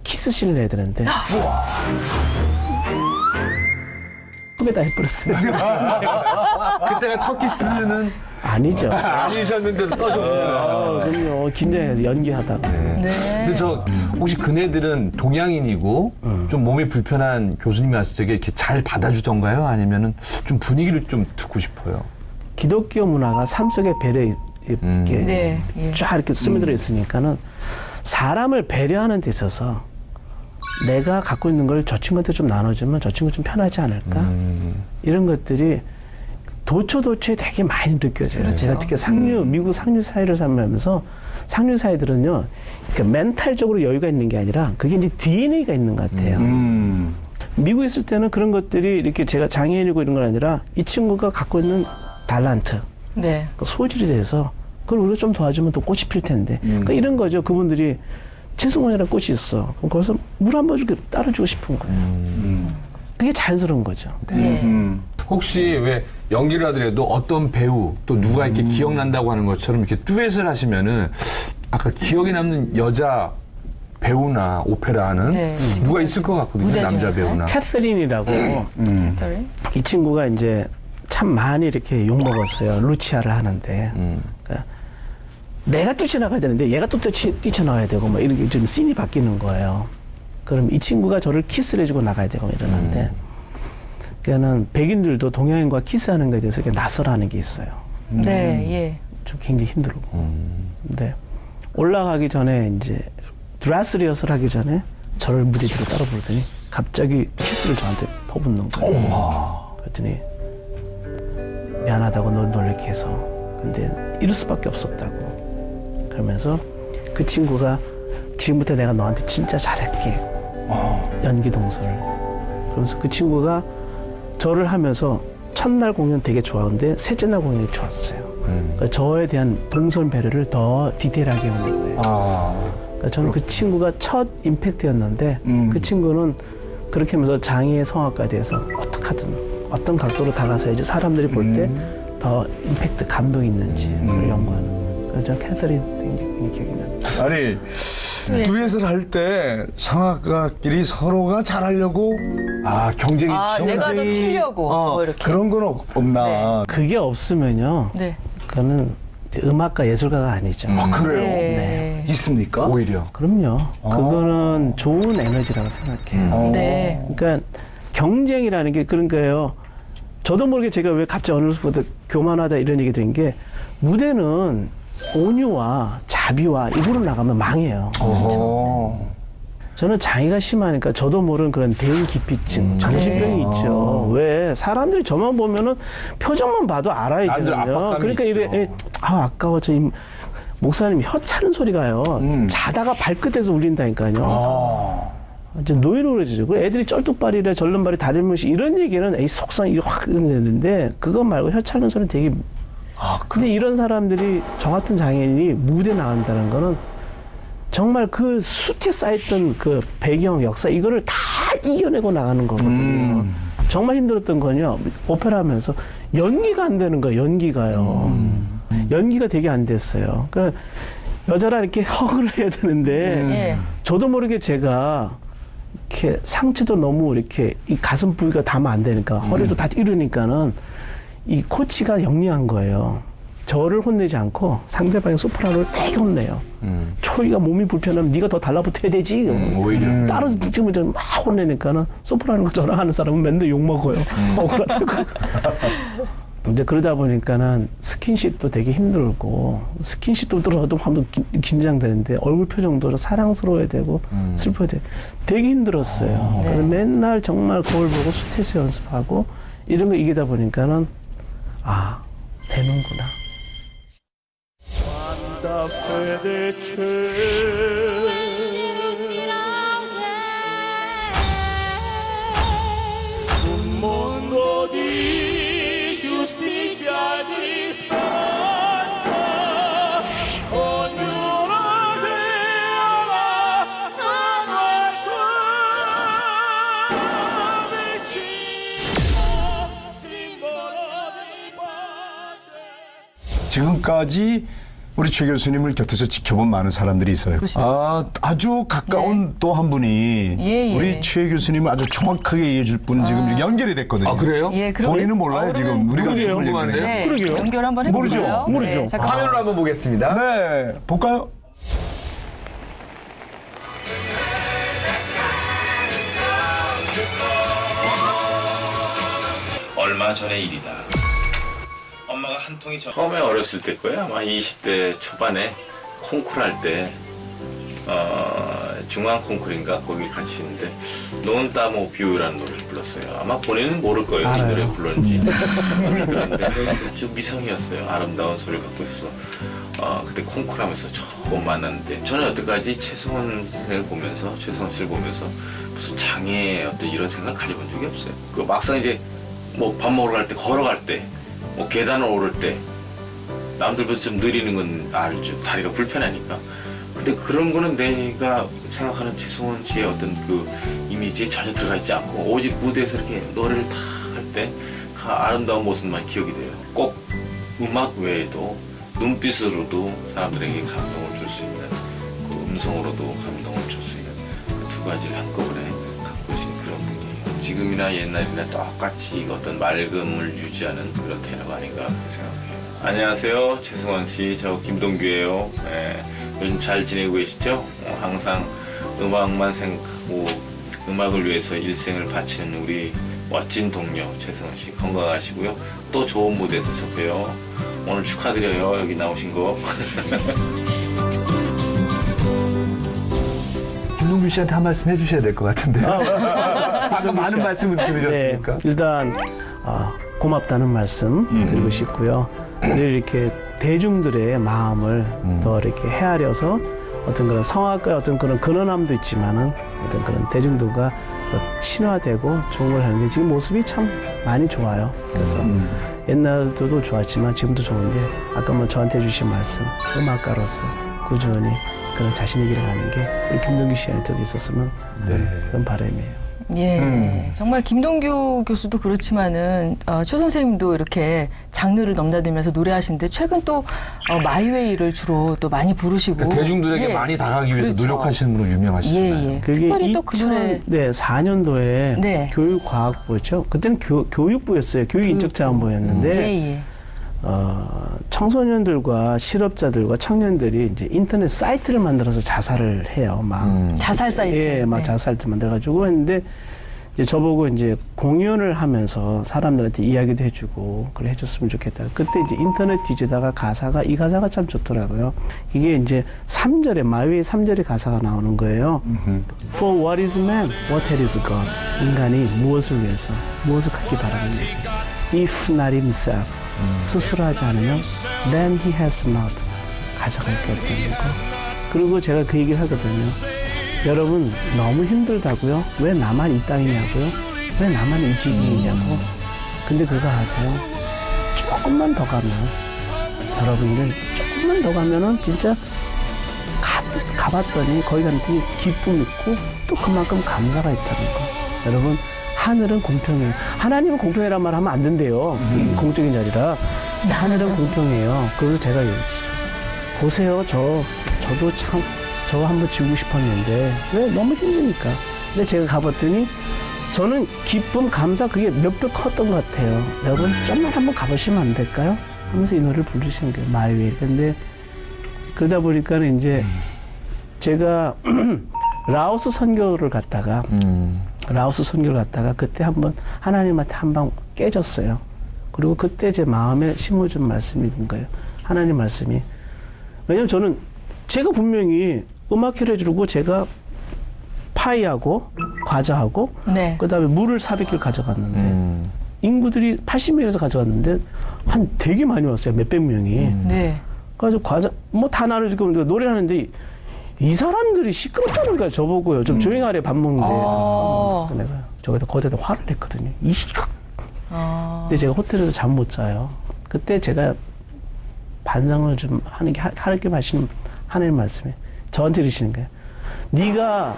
키스씬을 해야 되는데 후배다 해버렸어요. 그때가 첫 키스는 아니죠. 아니셨는데도 떠셨네요. 그럼요. 긴장해서 연기하다가. 네. 근데 저 혹시 그네들은 동양인이고 좀 몸이 불편한 교수님이 왔을 적에 이렇게 잘 받아주던가요? 아니면은 좀 분위기를 좀 듣고 싶어요? 기독교 문화가 삶 속에 배려 이렇게 네. 예. 쫙 이렇게 스며들어 있으니까는 사람을 배려하는 데 있어서 내가 갖고 있는 걸 저 친구한테 좀 나눠주면 저 친구 좀 편하지 않을까? 이런 것들이 도처도처에 되게 많이 느껴져요. 그렇죠. 제가 특히 미국 상류 사회를 살면서 상류 사회들은요, 그러니까 멘탈적으로 여유가 있는 게 아니라 그게 이제 DNA가 있는 것 같아요. 미국에 있을 때는 그런 것들이 이렇게 제가 장애인이고 이런 건 아니라 이 친구가 갖고 있는 달란트, 네. 그 소질이 돼서 그걸 우리가 좀 도와주면 또 꽃이 필 텐데. 그러니까 이런 거죠. 그분들이 최승원이라는 꽃이 있어. 그럼 거기서 물 한 번 이렇게 따라주고 싶은 거예요. 그게 자연스러운 거죠. 예. 혹시 왜 연기를 하더라도 어떤 배우 또 누가 이렇게 기억난다고 하는 것처럼 이렇게 듀엣을 하시면은 아까 기억에 남는 여자 배우나 오페라 하는 네. 누가 있을 것 같거든요. 무대 남자 중에서? 배우나. 캐서린이라고 sorry. 이 친구가 이제 참 많이 이렇게 욕먹었어요. 루치아를 하는데. 그러니까 내가 뛰쳐나가야 되는데 얘가 또 뛰쳐나가야 되고 뭐 이런 게 좀 씬이 바뀌는 거예요. 그럼 이 친구가 저를 키스를 해주고 나가야 되고 이러는데 그러니까는 백인들도 동양인과 키스하는 거에 대해서 이렇게 낯설어하는 게 있어요. 네. 예. 좀 굉장히 힘들고. 근데 올라가기 전에 이제 드레스 리허설 하기 전에 저를 무대 뒤로 따라 부르더니 갑자기 키스를 저한테 퍼붓는 거예요. 그랬더니 미안하다고 널 놀래게 해서. 근데 이럴 수밖에 없었다고. 그러면서 그 친구가 지금부터 내가 너한테 진짜 잘할게. 연기 동서를. 그러면서 그 친구가 저를 하면서 첫날 공연 되게 좋아하는데 셋째 날 공연이 좋았어요. 그러니까 저에 대한 동선 배려를 더 디테일하게 하는 거예요. 그러니까 저는 그 친구가 첫 임팩트였는데 그 친구는 그렇게 하면서 장애의 성악가에 대해서 어떻게 하든 어떤 각도로 다가서야지 사람들이 볼 때 더 임팩트, 감동이 있는지 그걸 연구하는. 그래서 저는 캐서린 굉장히 기억이 납니다. 아니 네. 듀엣을 할 때 성악가끼리 서로가 잘하려고 아 경쟁이 아, 내가 더 튀려고 뭐 이렇게. 그런 건 없나? 그게 없으면요, 네. 그거는 이제 음악가 예술가가 아니죠. 아, 그래요? 네. 있습니까? 오히려. 그럼요. 그거는 좋은 에너지라고 생각해요. 네. 그러니까 경쟁이라는 게 그런 거예요. 저도 모르게 제가 왜 갑자기 어느 순간부터 교만하다 이런 얘기 된 게 무대는 온유와 자비와 입으로 나가면 망해요. 저는 장애가 심하니까 저도 모르는 그런 대인 기피증, 정신병이 있죠. 왜 사람들이 저만 보면은 표정만 봐도 남들 알아야죠. 압박감이 그러니까 이래 있죠. 아까워 저 목사님 혀 차는 소리가요. 자다가 발끝에서 울린다니까요. 이제 노이로워지죠. 그 애들이 쩔뚝발이래 절름발이 다리무시 이런 얘기는 에이 속상이 확 되는데 그거 말고 혀 차는 소리는 되게. 근데 이런 사람들이 저 같은 장애인이 무대 나간다는 거는 정말 그 숱에 쌓였던 그 배경 역사 이거를 다 이겨내고 나가는 거거든요. 정말 힘들었던 건요. 오페라 하면서 연기가 안 되는 거예요. 연기가요. 연기가 되게 안 됐어요. 그러니까 여자랑 이렇게 허그를 해야 되는데 예. 저도 모르게 제가 이렇게 상체도 너무 이렇게 이 가슴 부위가 닿으면 안 되니까 허리도 다 이러니까는 이 코치가 영리한 거예요. 저를 혼내지 않고 상대방의 소프라노를 되게 혼내요. 초이가 몸이 불편하면 네가 더 달라붙어야 되지. 오히려. 따로 지금 막 혼내니까는 소프라노가 저랑 하는 사람은 맨날 욕 먹어요. 억울하다고. 이제 그러다 보니까는 스킨십도 되게 힘들고 스킨십도 들어도 한번 긴장되는데 얼굴 표정도 사랑스러워야 되고 슬퍼야 되고 되게 힘들었어요. 네. 그래서 맨날 정말 거울 보고 수태스 연습하고 이런 거 이기다 보니까는 아 되는구나. 지금까지 우리 최 교수님을 곁에서 지켜본 많은 사람들이 있어요. 아주 가까운 또 한 분이 예. 우리 최 교수님을 아주 정확하게 이해해줄 분 지금 이렇게 연결이 됐거든요. 아, 그래요? 예, 그럼 본인은 몰라요 지금 우리가 누구예요? 누굴 궁금한데요? 얘기를 해요. 네, 그러게요. 연결 한번 해볼까요? 모르죠. 네, 잠깐. 화면으로 한번 보겠습니다. 네, 볼까요? 얼마 전의 일이다. 엄마가 한 통이 처음에 어렸을 때 거야. 아마 20대 초반에 콩쿠르 할 때 중앙 콩쿠르인가 거기 같이 있는데 논 따모 비우라는 노래를 불렀어요. 아마 본인은 모를 거예요. 이 노래 불렀는지. 그런데 좀 미성이었어요. 아름다운 소리를 갖고 있어. 그때 콩쿠르 하면서 처음 만났는데 저는 여태까지 최승원 선생을 보면서 최승원 씨를 보면서 무슨 장애 어떤 이런 생각 가져본 적이 없어요. 그 막상 이제 뭐 밥 먹으러 갈 때 걸어갈 때 뭐 계단을 오를 때 남들보다 좀 느리는 건 알죠. 다리가 불편하니까. 근데 그런 거는 내가 생각하는 최승원 씨의 어떤 그 이미지에 전혀 들어가 있지 않고 오직 무대에서 이렇게 노래를 다 할 때 그 아름다운 모습만 기억이 돼요. 꼭 음악 외에도 눈빛으로도 사람들에게 감동을 줄 수 있는 그 음성으로도 감동을 줄 수 있는 그 두 가지를 한꺼번에 갖고 계신 그런 분이에요. 지금이나 옛날이나 똑같이 어떤 맑음을 유지하는 그런 테너가 아닌가 생각해요. 안녕하세요. 최승원 씨. 저 김동규예요. 네. 요즘 잘 지내고 계시죠? 항상 음악만 생각하고 음악을 위해서 일생을 바치는 우리 멋진 동료 최승원 씨 건강하시고요. 또 좋은 무대에서 뵙게요. 오늘 축하드려요. 여기 나오신 거. 김동규 씨한테 한 말씀 해주셔야 될 것 같은데. 아까 많은 말씀을 들으셨으니까. 네, 일단 고맙다는 말씀 드리고 싶고요. 늘 이렇게 대중들의 마음을 더 이렇게 헤아려서 어떤 그런 성악가의 어떤 그런 근원함도 있지만은 어떤 그런 대중들과 더 친화되고 좋은 걸 하는 게 지금 모습이 참 많이 좋아요. 그래서 옛날도 좋았지만 지금도 좋은데 아까 뭐 저한테 해주신 말씀 음악가로서 꾸준히 그런 자신의 길을 가는 게 우리 김동규 씨한테도 있었으면 그런 바람이에요. 예, 정말 김동규 교수도 그렇지만은 최 선생님도 이렇게 장르를 넘나들면서 노래하시는데 최근 또 마이웨이를 주로 또 많이 부르시고 그러니까 대중들에게 예, 많이 다가가기 위해서 그렇죠. 노력하시는 분으로 유명하시잖아요. 예. 그게 특별히 또 그 노래 2004년도에 네. 교육과학부였죠. 그때는 교육부였어요. 교육인적자원부였는데 예. 청소년들과 실업자들과 청년들이 이제 인터넷 사이트를 만들어서 자살을 해요. 막 자살 사이트. 예, 막 네. 자살 사이트 만들어가지고 했는데 이제 저보고 이제 공연을 하면서 사람들한테 이야기도 해주고 그래 해줬으면 좋겠다. 그때 이제 인터넷 뒤지다가 이 가사가 참 좋더라고요. 이게 이제 3절에 마이웨이 3절에 가사가 나오는 거예요. For what is man? What is God? 인간이 무엇을 위해서 무엇을 갖기 바랍니까? If not himself. 스스로 하지 않으면 then he has not. 가져갈 게 없다는 거. 그리고 제가 그 얘기를 하거든요. 여러분 너무 힘들다고요? 왜 나만 이 땅이냐고요? 왜 나만 이 지경이냐고? 근데 그거 아세요? 조금만 더 가면 여러분들 조금만 더 가면은 진짜 가봤더니 거기 갔더니 기쁨 있고 또 그만큼 감사가 있다는 거. 여러분 하늘은 공평해요. 하나님은 공평이란 말 하면 안 된대요. 이 공적인 자리라. 하늘은 공평해요. 그래서 제가 얘기했죠. 보세요. 저도 참 저 한번 지우고 싶었는데 왜 너무 힘드니까. 근데 제가 가봤더니 저는 기쁨, 감사 그게 몇 배 컸던 것 같아요. 여러분 좀만 한번 가보시면 안 될까요? 하면서 이 노래를 부르시는 거예요. 마이웨이. 근데 그러다 보니까는 이제 제가 라오스 선교를 갔다가 그때 한번 하나님한테 한 방 깨졌어요. 그리고 그때 제 마음에 심어준 말씀이 있는 거예요. 하나님 말씀이. 왜냐면 저는 제가 분명히 음악회를 해주고 제가 파이하고 과자하고 네. 그다음에 물을 400kg 가져갔는데 인구들이 80명에서 가져갔는데 한 되게 많이 왔어요. 몇백 명이. 네. 그래서 과자 뭐 다 나눠주고 노래하는데 이 사람들이 시끄럽다는 거야. 저보고요. 좀 조용히 하래 밥 먹는데. 그래서 내가 저기다 거기다 화를 냈거든요. 이 시끄럽. 근데 제가 호텔에서 잠 못 자요. 그때 제가 반성을 좀 하는 게 하나님 하시는 하나님 말씀이 저한테 이러시는 거예요. 네가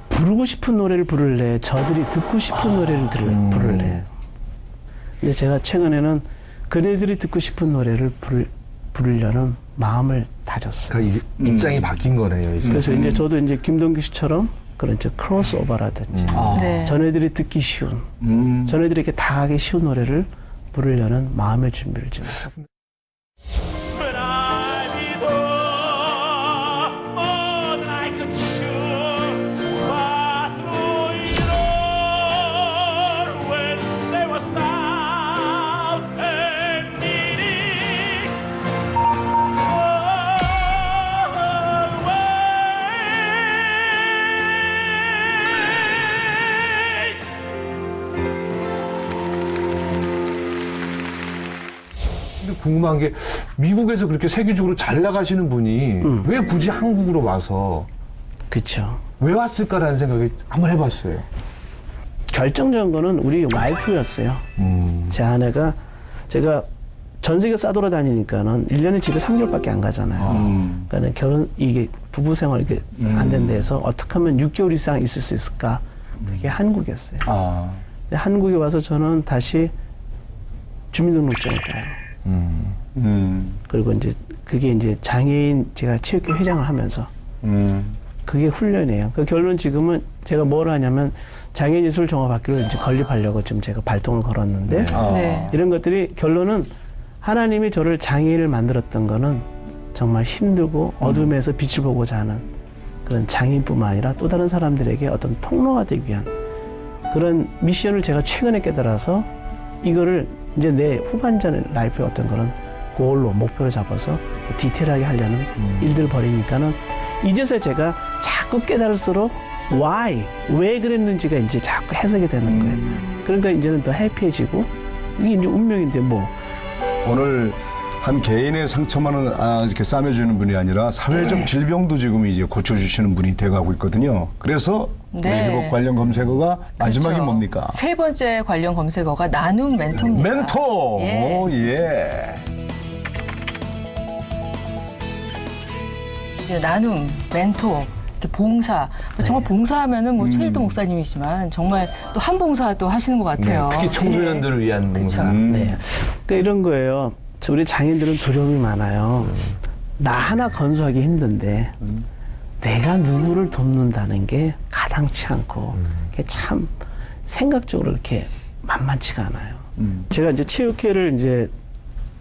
부르고 싶은 노래를 부를래. 저들이 듣고 싶은 노래를 부를래. 근데 제가 최근에는 그네들이 듣고 싶은 노래를 부르려는 마음을 다졌어요. 그러니까 입장이 바뀐 거네요. 이제. 그래서 이제 저도 이제 김동규 씨처럼 그런 이제 크로스오버라든지 네. 전애들이 듣기 쉬운, 전애들에게 다가가기 쉬운 노래를 부르려는 마음의 준비를 좀. 근데 궁금한 게 미국에서 그렇게 세계적으로 잘 나가시는 분이 왜 굳이 한국으로 와서 그렇죠. 왜 왔을까라는 생각을 한번 해봤어요. 결정적인 거는 우리 와이프였어요. 제 아내가 제가 전 세계 싸돌아다니니까는 1년에 집에 3개월밖에 안 가잖아요. 그러니까 결혼 이게 부부 생활 이게 안 된 데서 어떻게 하면 6개월 이상 있을 수 있을까? 그게 한국이었어요. 근데 한국에 와서 저는 다시 주민등록증을 따요. 그리고 이제 그게 이제 장애인 제가 체육회 회장을 하면서 그게 훈련이에요. 그 결론 지금은 제가 뭘 하냐면 장애인 예술 종합학교를 이제 건립하려고 지금 제가 발동을 걸었는데 네. 이런 것들이 결론은 하나님이 저를 장애인을 만들었던 거는 정말 힘들고 어둠에서 빛을 보고자 하는 그런 장애인뿐만 아니라 또 다른 사람들에게 어떤 통로가 되기 위한 그런 미션을 제가 최근에 깨달아서 이거를 이제 내 후반전 라이프의 어떤 그런 골로 목표를 잡아서 디테일하게 하려는 일들을 벌이니까는 이제서 제가 자꾸 깨달을수록 why 왜 그랬는지가 이제 자꾸 해석이 되는 거예요. 그러니까 이제는 더 해피해지고 이게 이제 운명인데 뭐 오늘 한 개인의 상처만은 이렇게 싸매주는 분이 아니라 사회적 질병도 지금 이제 고쳐주시는 분이 돼가고 있거든요. 그래서 네. 우리 회복 관련 검색어가 마지막이 그렇죠. 뭡니까? 세 번째 관련 검색어가 나눔 멘토입니다. 멘토. 예. 오, 예. 이제 나눔, 멘토, 이렇게 봉사. 정말 봉사하면은 뭐 최일도 목사님이지만 정말 또 한 봉사 또 하시는 것 같아요. 특히 청소년들을 위한 봉사. 네. 그러니까 이런 거예요. 우리 장애인들은 두려움이 많아요. 나 하나 건수하기 힘든데 내가 누구를 돕는다는 게 가당치 않고 그게 참 생각적으로 이렇게 만만치가 않아요. 제가 이제 체육회를 이제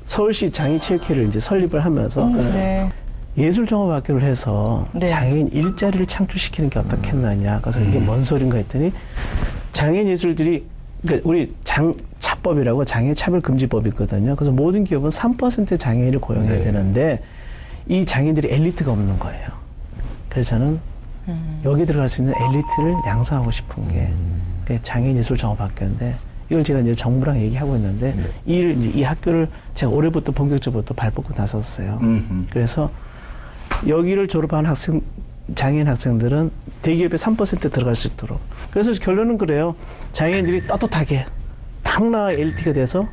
서울시 장애체육회를 이제 설립을 하면서 네. 예술종합학교를 해서 네. 장애인 일자리를 창출시키는 게 어떻겠느냐. 그래서 이게 뭔 소린가 했더니 장애인 예술들이 그러니까 우리 차법이라고 장애차별금지법이 있거든요. 그래서 모든 기업은 3% 장애인을 고용해야 되는데 이 장애인들이 엘리트가 없는 거예요. 그래서 저는 여기 들어갈 수 있는 엘리트를 양성하고 싶은 게 그게 장애인 예술종합학교인데 이걸 제가 이제 정부랑 얘기하고 있는데 이 학교를 제가 올해부터 본격적으로 또 발벗고 나섰어요. 그래서 여기를 졸업한 장애인 학생들은 대기업에 3% 들어갈 수 있도록. 그래서 결론은 그래요. 장애인들이 떳떳하게 당나라 엘리트가 돼서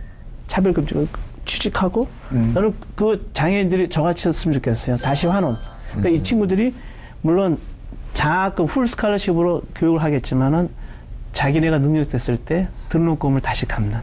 차별금지를 취직하고 나는 그 장애인들이 저같이 했으면 좋겠어요. 다시 환원. 그러니까 이 친구들이 물론 장학금 풀 스칼러십으로 교육을 하겠지만은 자기네가 능력됐을 때 등록금을 다시 갚는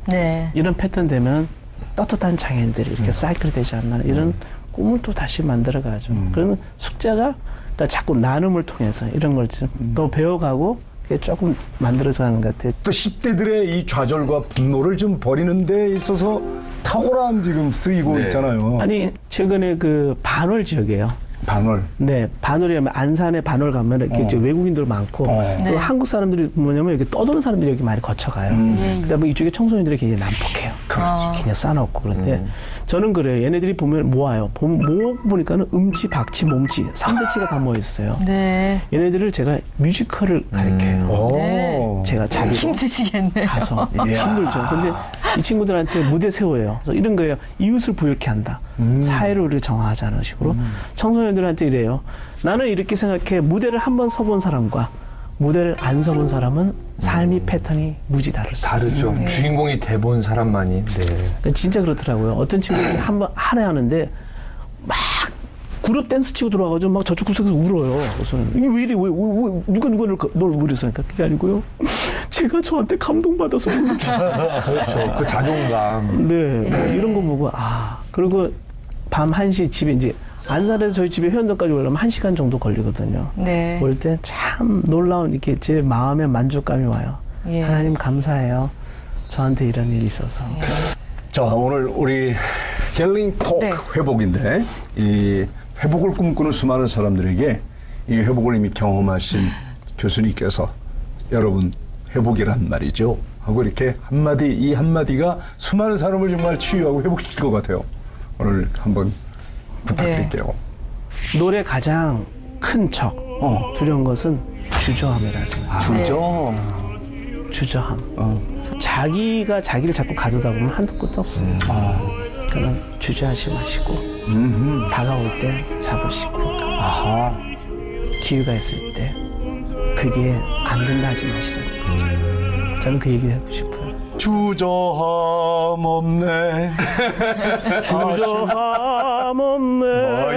네. 이런 패턴 되면 떳떳한 장애인들이 이렇게 사이클이 되지 않나 이런 꿈을 또 다시 만들어가죠. 그러면 숙제가 그러니까 자꾸 나눔을 통해서 이런 걸 좀 더 배워가고 그게 조금 만들어가는 것 같아요. 또 10대들의 이 좌절과 분노를 좀 버리는 데 있어서 탁월한 지금 쓰이고 네. 있잖아요. 아니 최근에 그 반월 지역이에요. 반월. 네, 반월이면 안산에 반월 가면 이렇게 이제 외국인들 많고 네. 그리고 한국 사람들이 뭐냐면 이렇게 떠도는 사람들이 여기 많이 거쳐가요. 그다음에 이쪽에 청소년들이 굉장히 난폭해요. 굉장히 싸놓고 그런데 저는 그래요. 얘네들이 보면 모아요. 모아보니까는 음치, 박치, 몸치 3대치가 다 모여있어요. 네. 얘네들을 제가 뮤지컬을 가르쳐요. 오. 제가 자기로 힘드시겠네요. 가서 힘들죠. 근데 이 친구들한테 무대 세워요. 그래서 이런 거예요. 이웃을 부유케 한다. 사회를 우리가 정화하자는 식으로 청소년들한테 이래요. 나는 이렇게 생각해. 무대를 한 번 서본 사람과 무대를 안 서본 사람은 삶의 패턴이 무지 다를 수 있어요. 다르죠. 주인공이 돼본 사람만이. 네. 그러니까 진짜 그렇더라고요. 어떤 친구들이 한번 하나 하는데 막 그룹 댄스 치고 들어와가지고 막 저쪽 구석에서 울어요. 그래서 이게 왜 이래? 왜 누가 널 울었으니까 그게 아니고요. 제가 저한테 감동받아서 울었죠. 그렇죠. 그 자존감. 네, 뭐 이런 거 보고 그리고 밤 1시 집에 이제 안산에서 저희 집에 회원동까지 오려면 1시간 정도 걸리거든요. 네. 올 때 참 놀라운 이렇게 제 마음에 만족감이 와요. 예. 하나님 감사해요. 저한테 이런 일이 있어서. 자, 오늘 우리 힐링 톡 네. 회복인데 이 회복을 꿈꾸는 수많은 사람들에게 이 회복을 이미 경험하신 교수님께서 여러분 회복이란 말이죠 하고 이렇게 한마디 이 한마디가 수많은 사람을 정말 치유하고 회복시킬 것 같아요. 오늘 한번 부탁드릴게요. 노래 가장 큰 적, 두려운 것은 주저함이라 생각해요. 주저함. 자기가 자기를 자꾸 가두다 보면 한도 끝도 없어요. 그러면 주저하지 마시고 다가올 때 잡으시고 기회가 있을 때 그게 안 된다 하지 마시라고. 저는 그 얘기 하고 싶어요. 주저함 없네. 주저함 없네.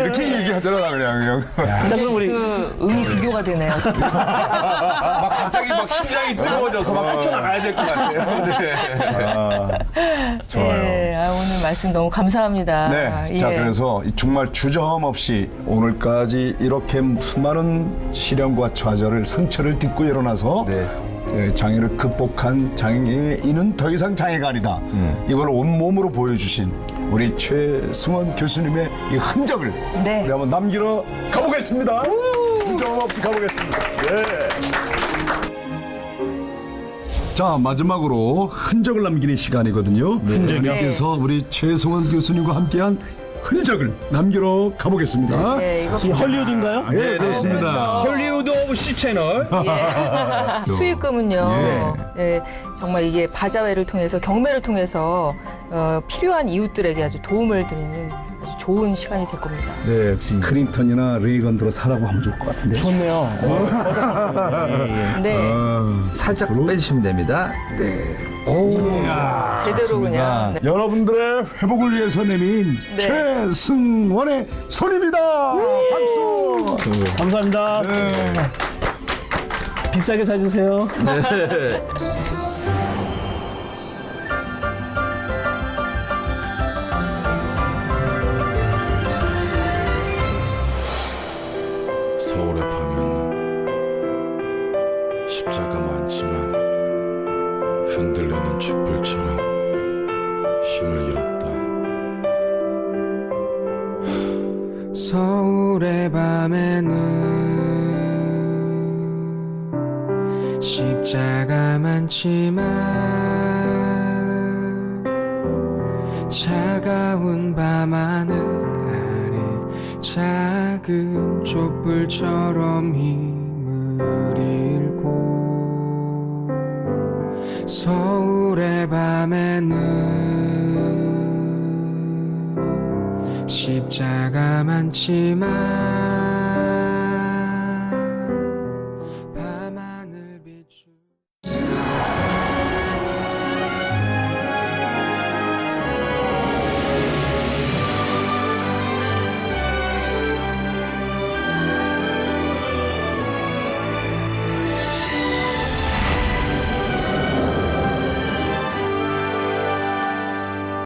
이렇게 얘기하더라 그냥. 자, 그럼 우리 음이 비교가 되네요. 막 갑자기 막 심장이 뜨거워져서 막 뛰쳐나가야 될 것 같아요. 네. 좋아요. 네, 오늘 말씀 너무 감사합니다. 네. 자, 그래서 정말 주저함 없이 오늘까지 이렇게 수많은 시련과 좌절을 상처를 딛고 일어나서 장애를 극복한 장애인은 더 이상 장애가 아니다. 이걸 온몸으로 보여주신 우리 최승원 교수님의 이 흔적을 네. 우리 한번 남기러 가보겠습니다. 주저함 없이 가보겠습니다. 자, 마지막으로 흔적을 남기는 시간이거든요. 흔적이요? 우리 최승원 교수님과 함께한 흔적을 남기러 가보겠습니다. 네, 이거 헐리우드인가요? 네, 그렇습니다. 헐리우드 오브 C 채널. 수익금은요. 네, 정말 이게 바자회를 통해서 경매를 통해서 필요한 이웃들에게 아주 도움을 드리는 아주 좋은 시간이 될 겁니다. 네, 클린턴이나 레이건으로 사라고 하면 좋을 것 같은데. 좋네요. 네, 살짝 빼주시면 됩니다. 제대로 그냥. 네. 여러분들의 회복을 위해서 내민 네. 최승원의 손입니다. 박수. 감사합니다. 비싸게 사주세요. 서울의 밤에는 십자가 많지만 흔들리는 촛불처럼 힘을 잃었다. 서울의 밤에는 십자가 많지만 차가운 밤하늘 아래 작은 촛불처럼 힘을 잃고 서울의 밤에는 십자가 많지만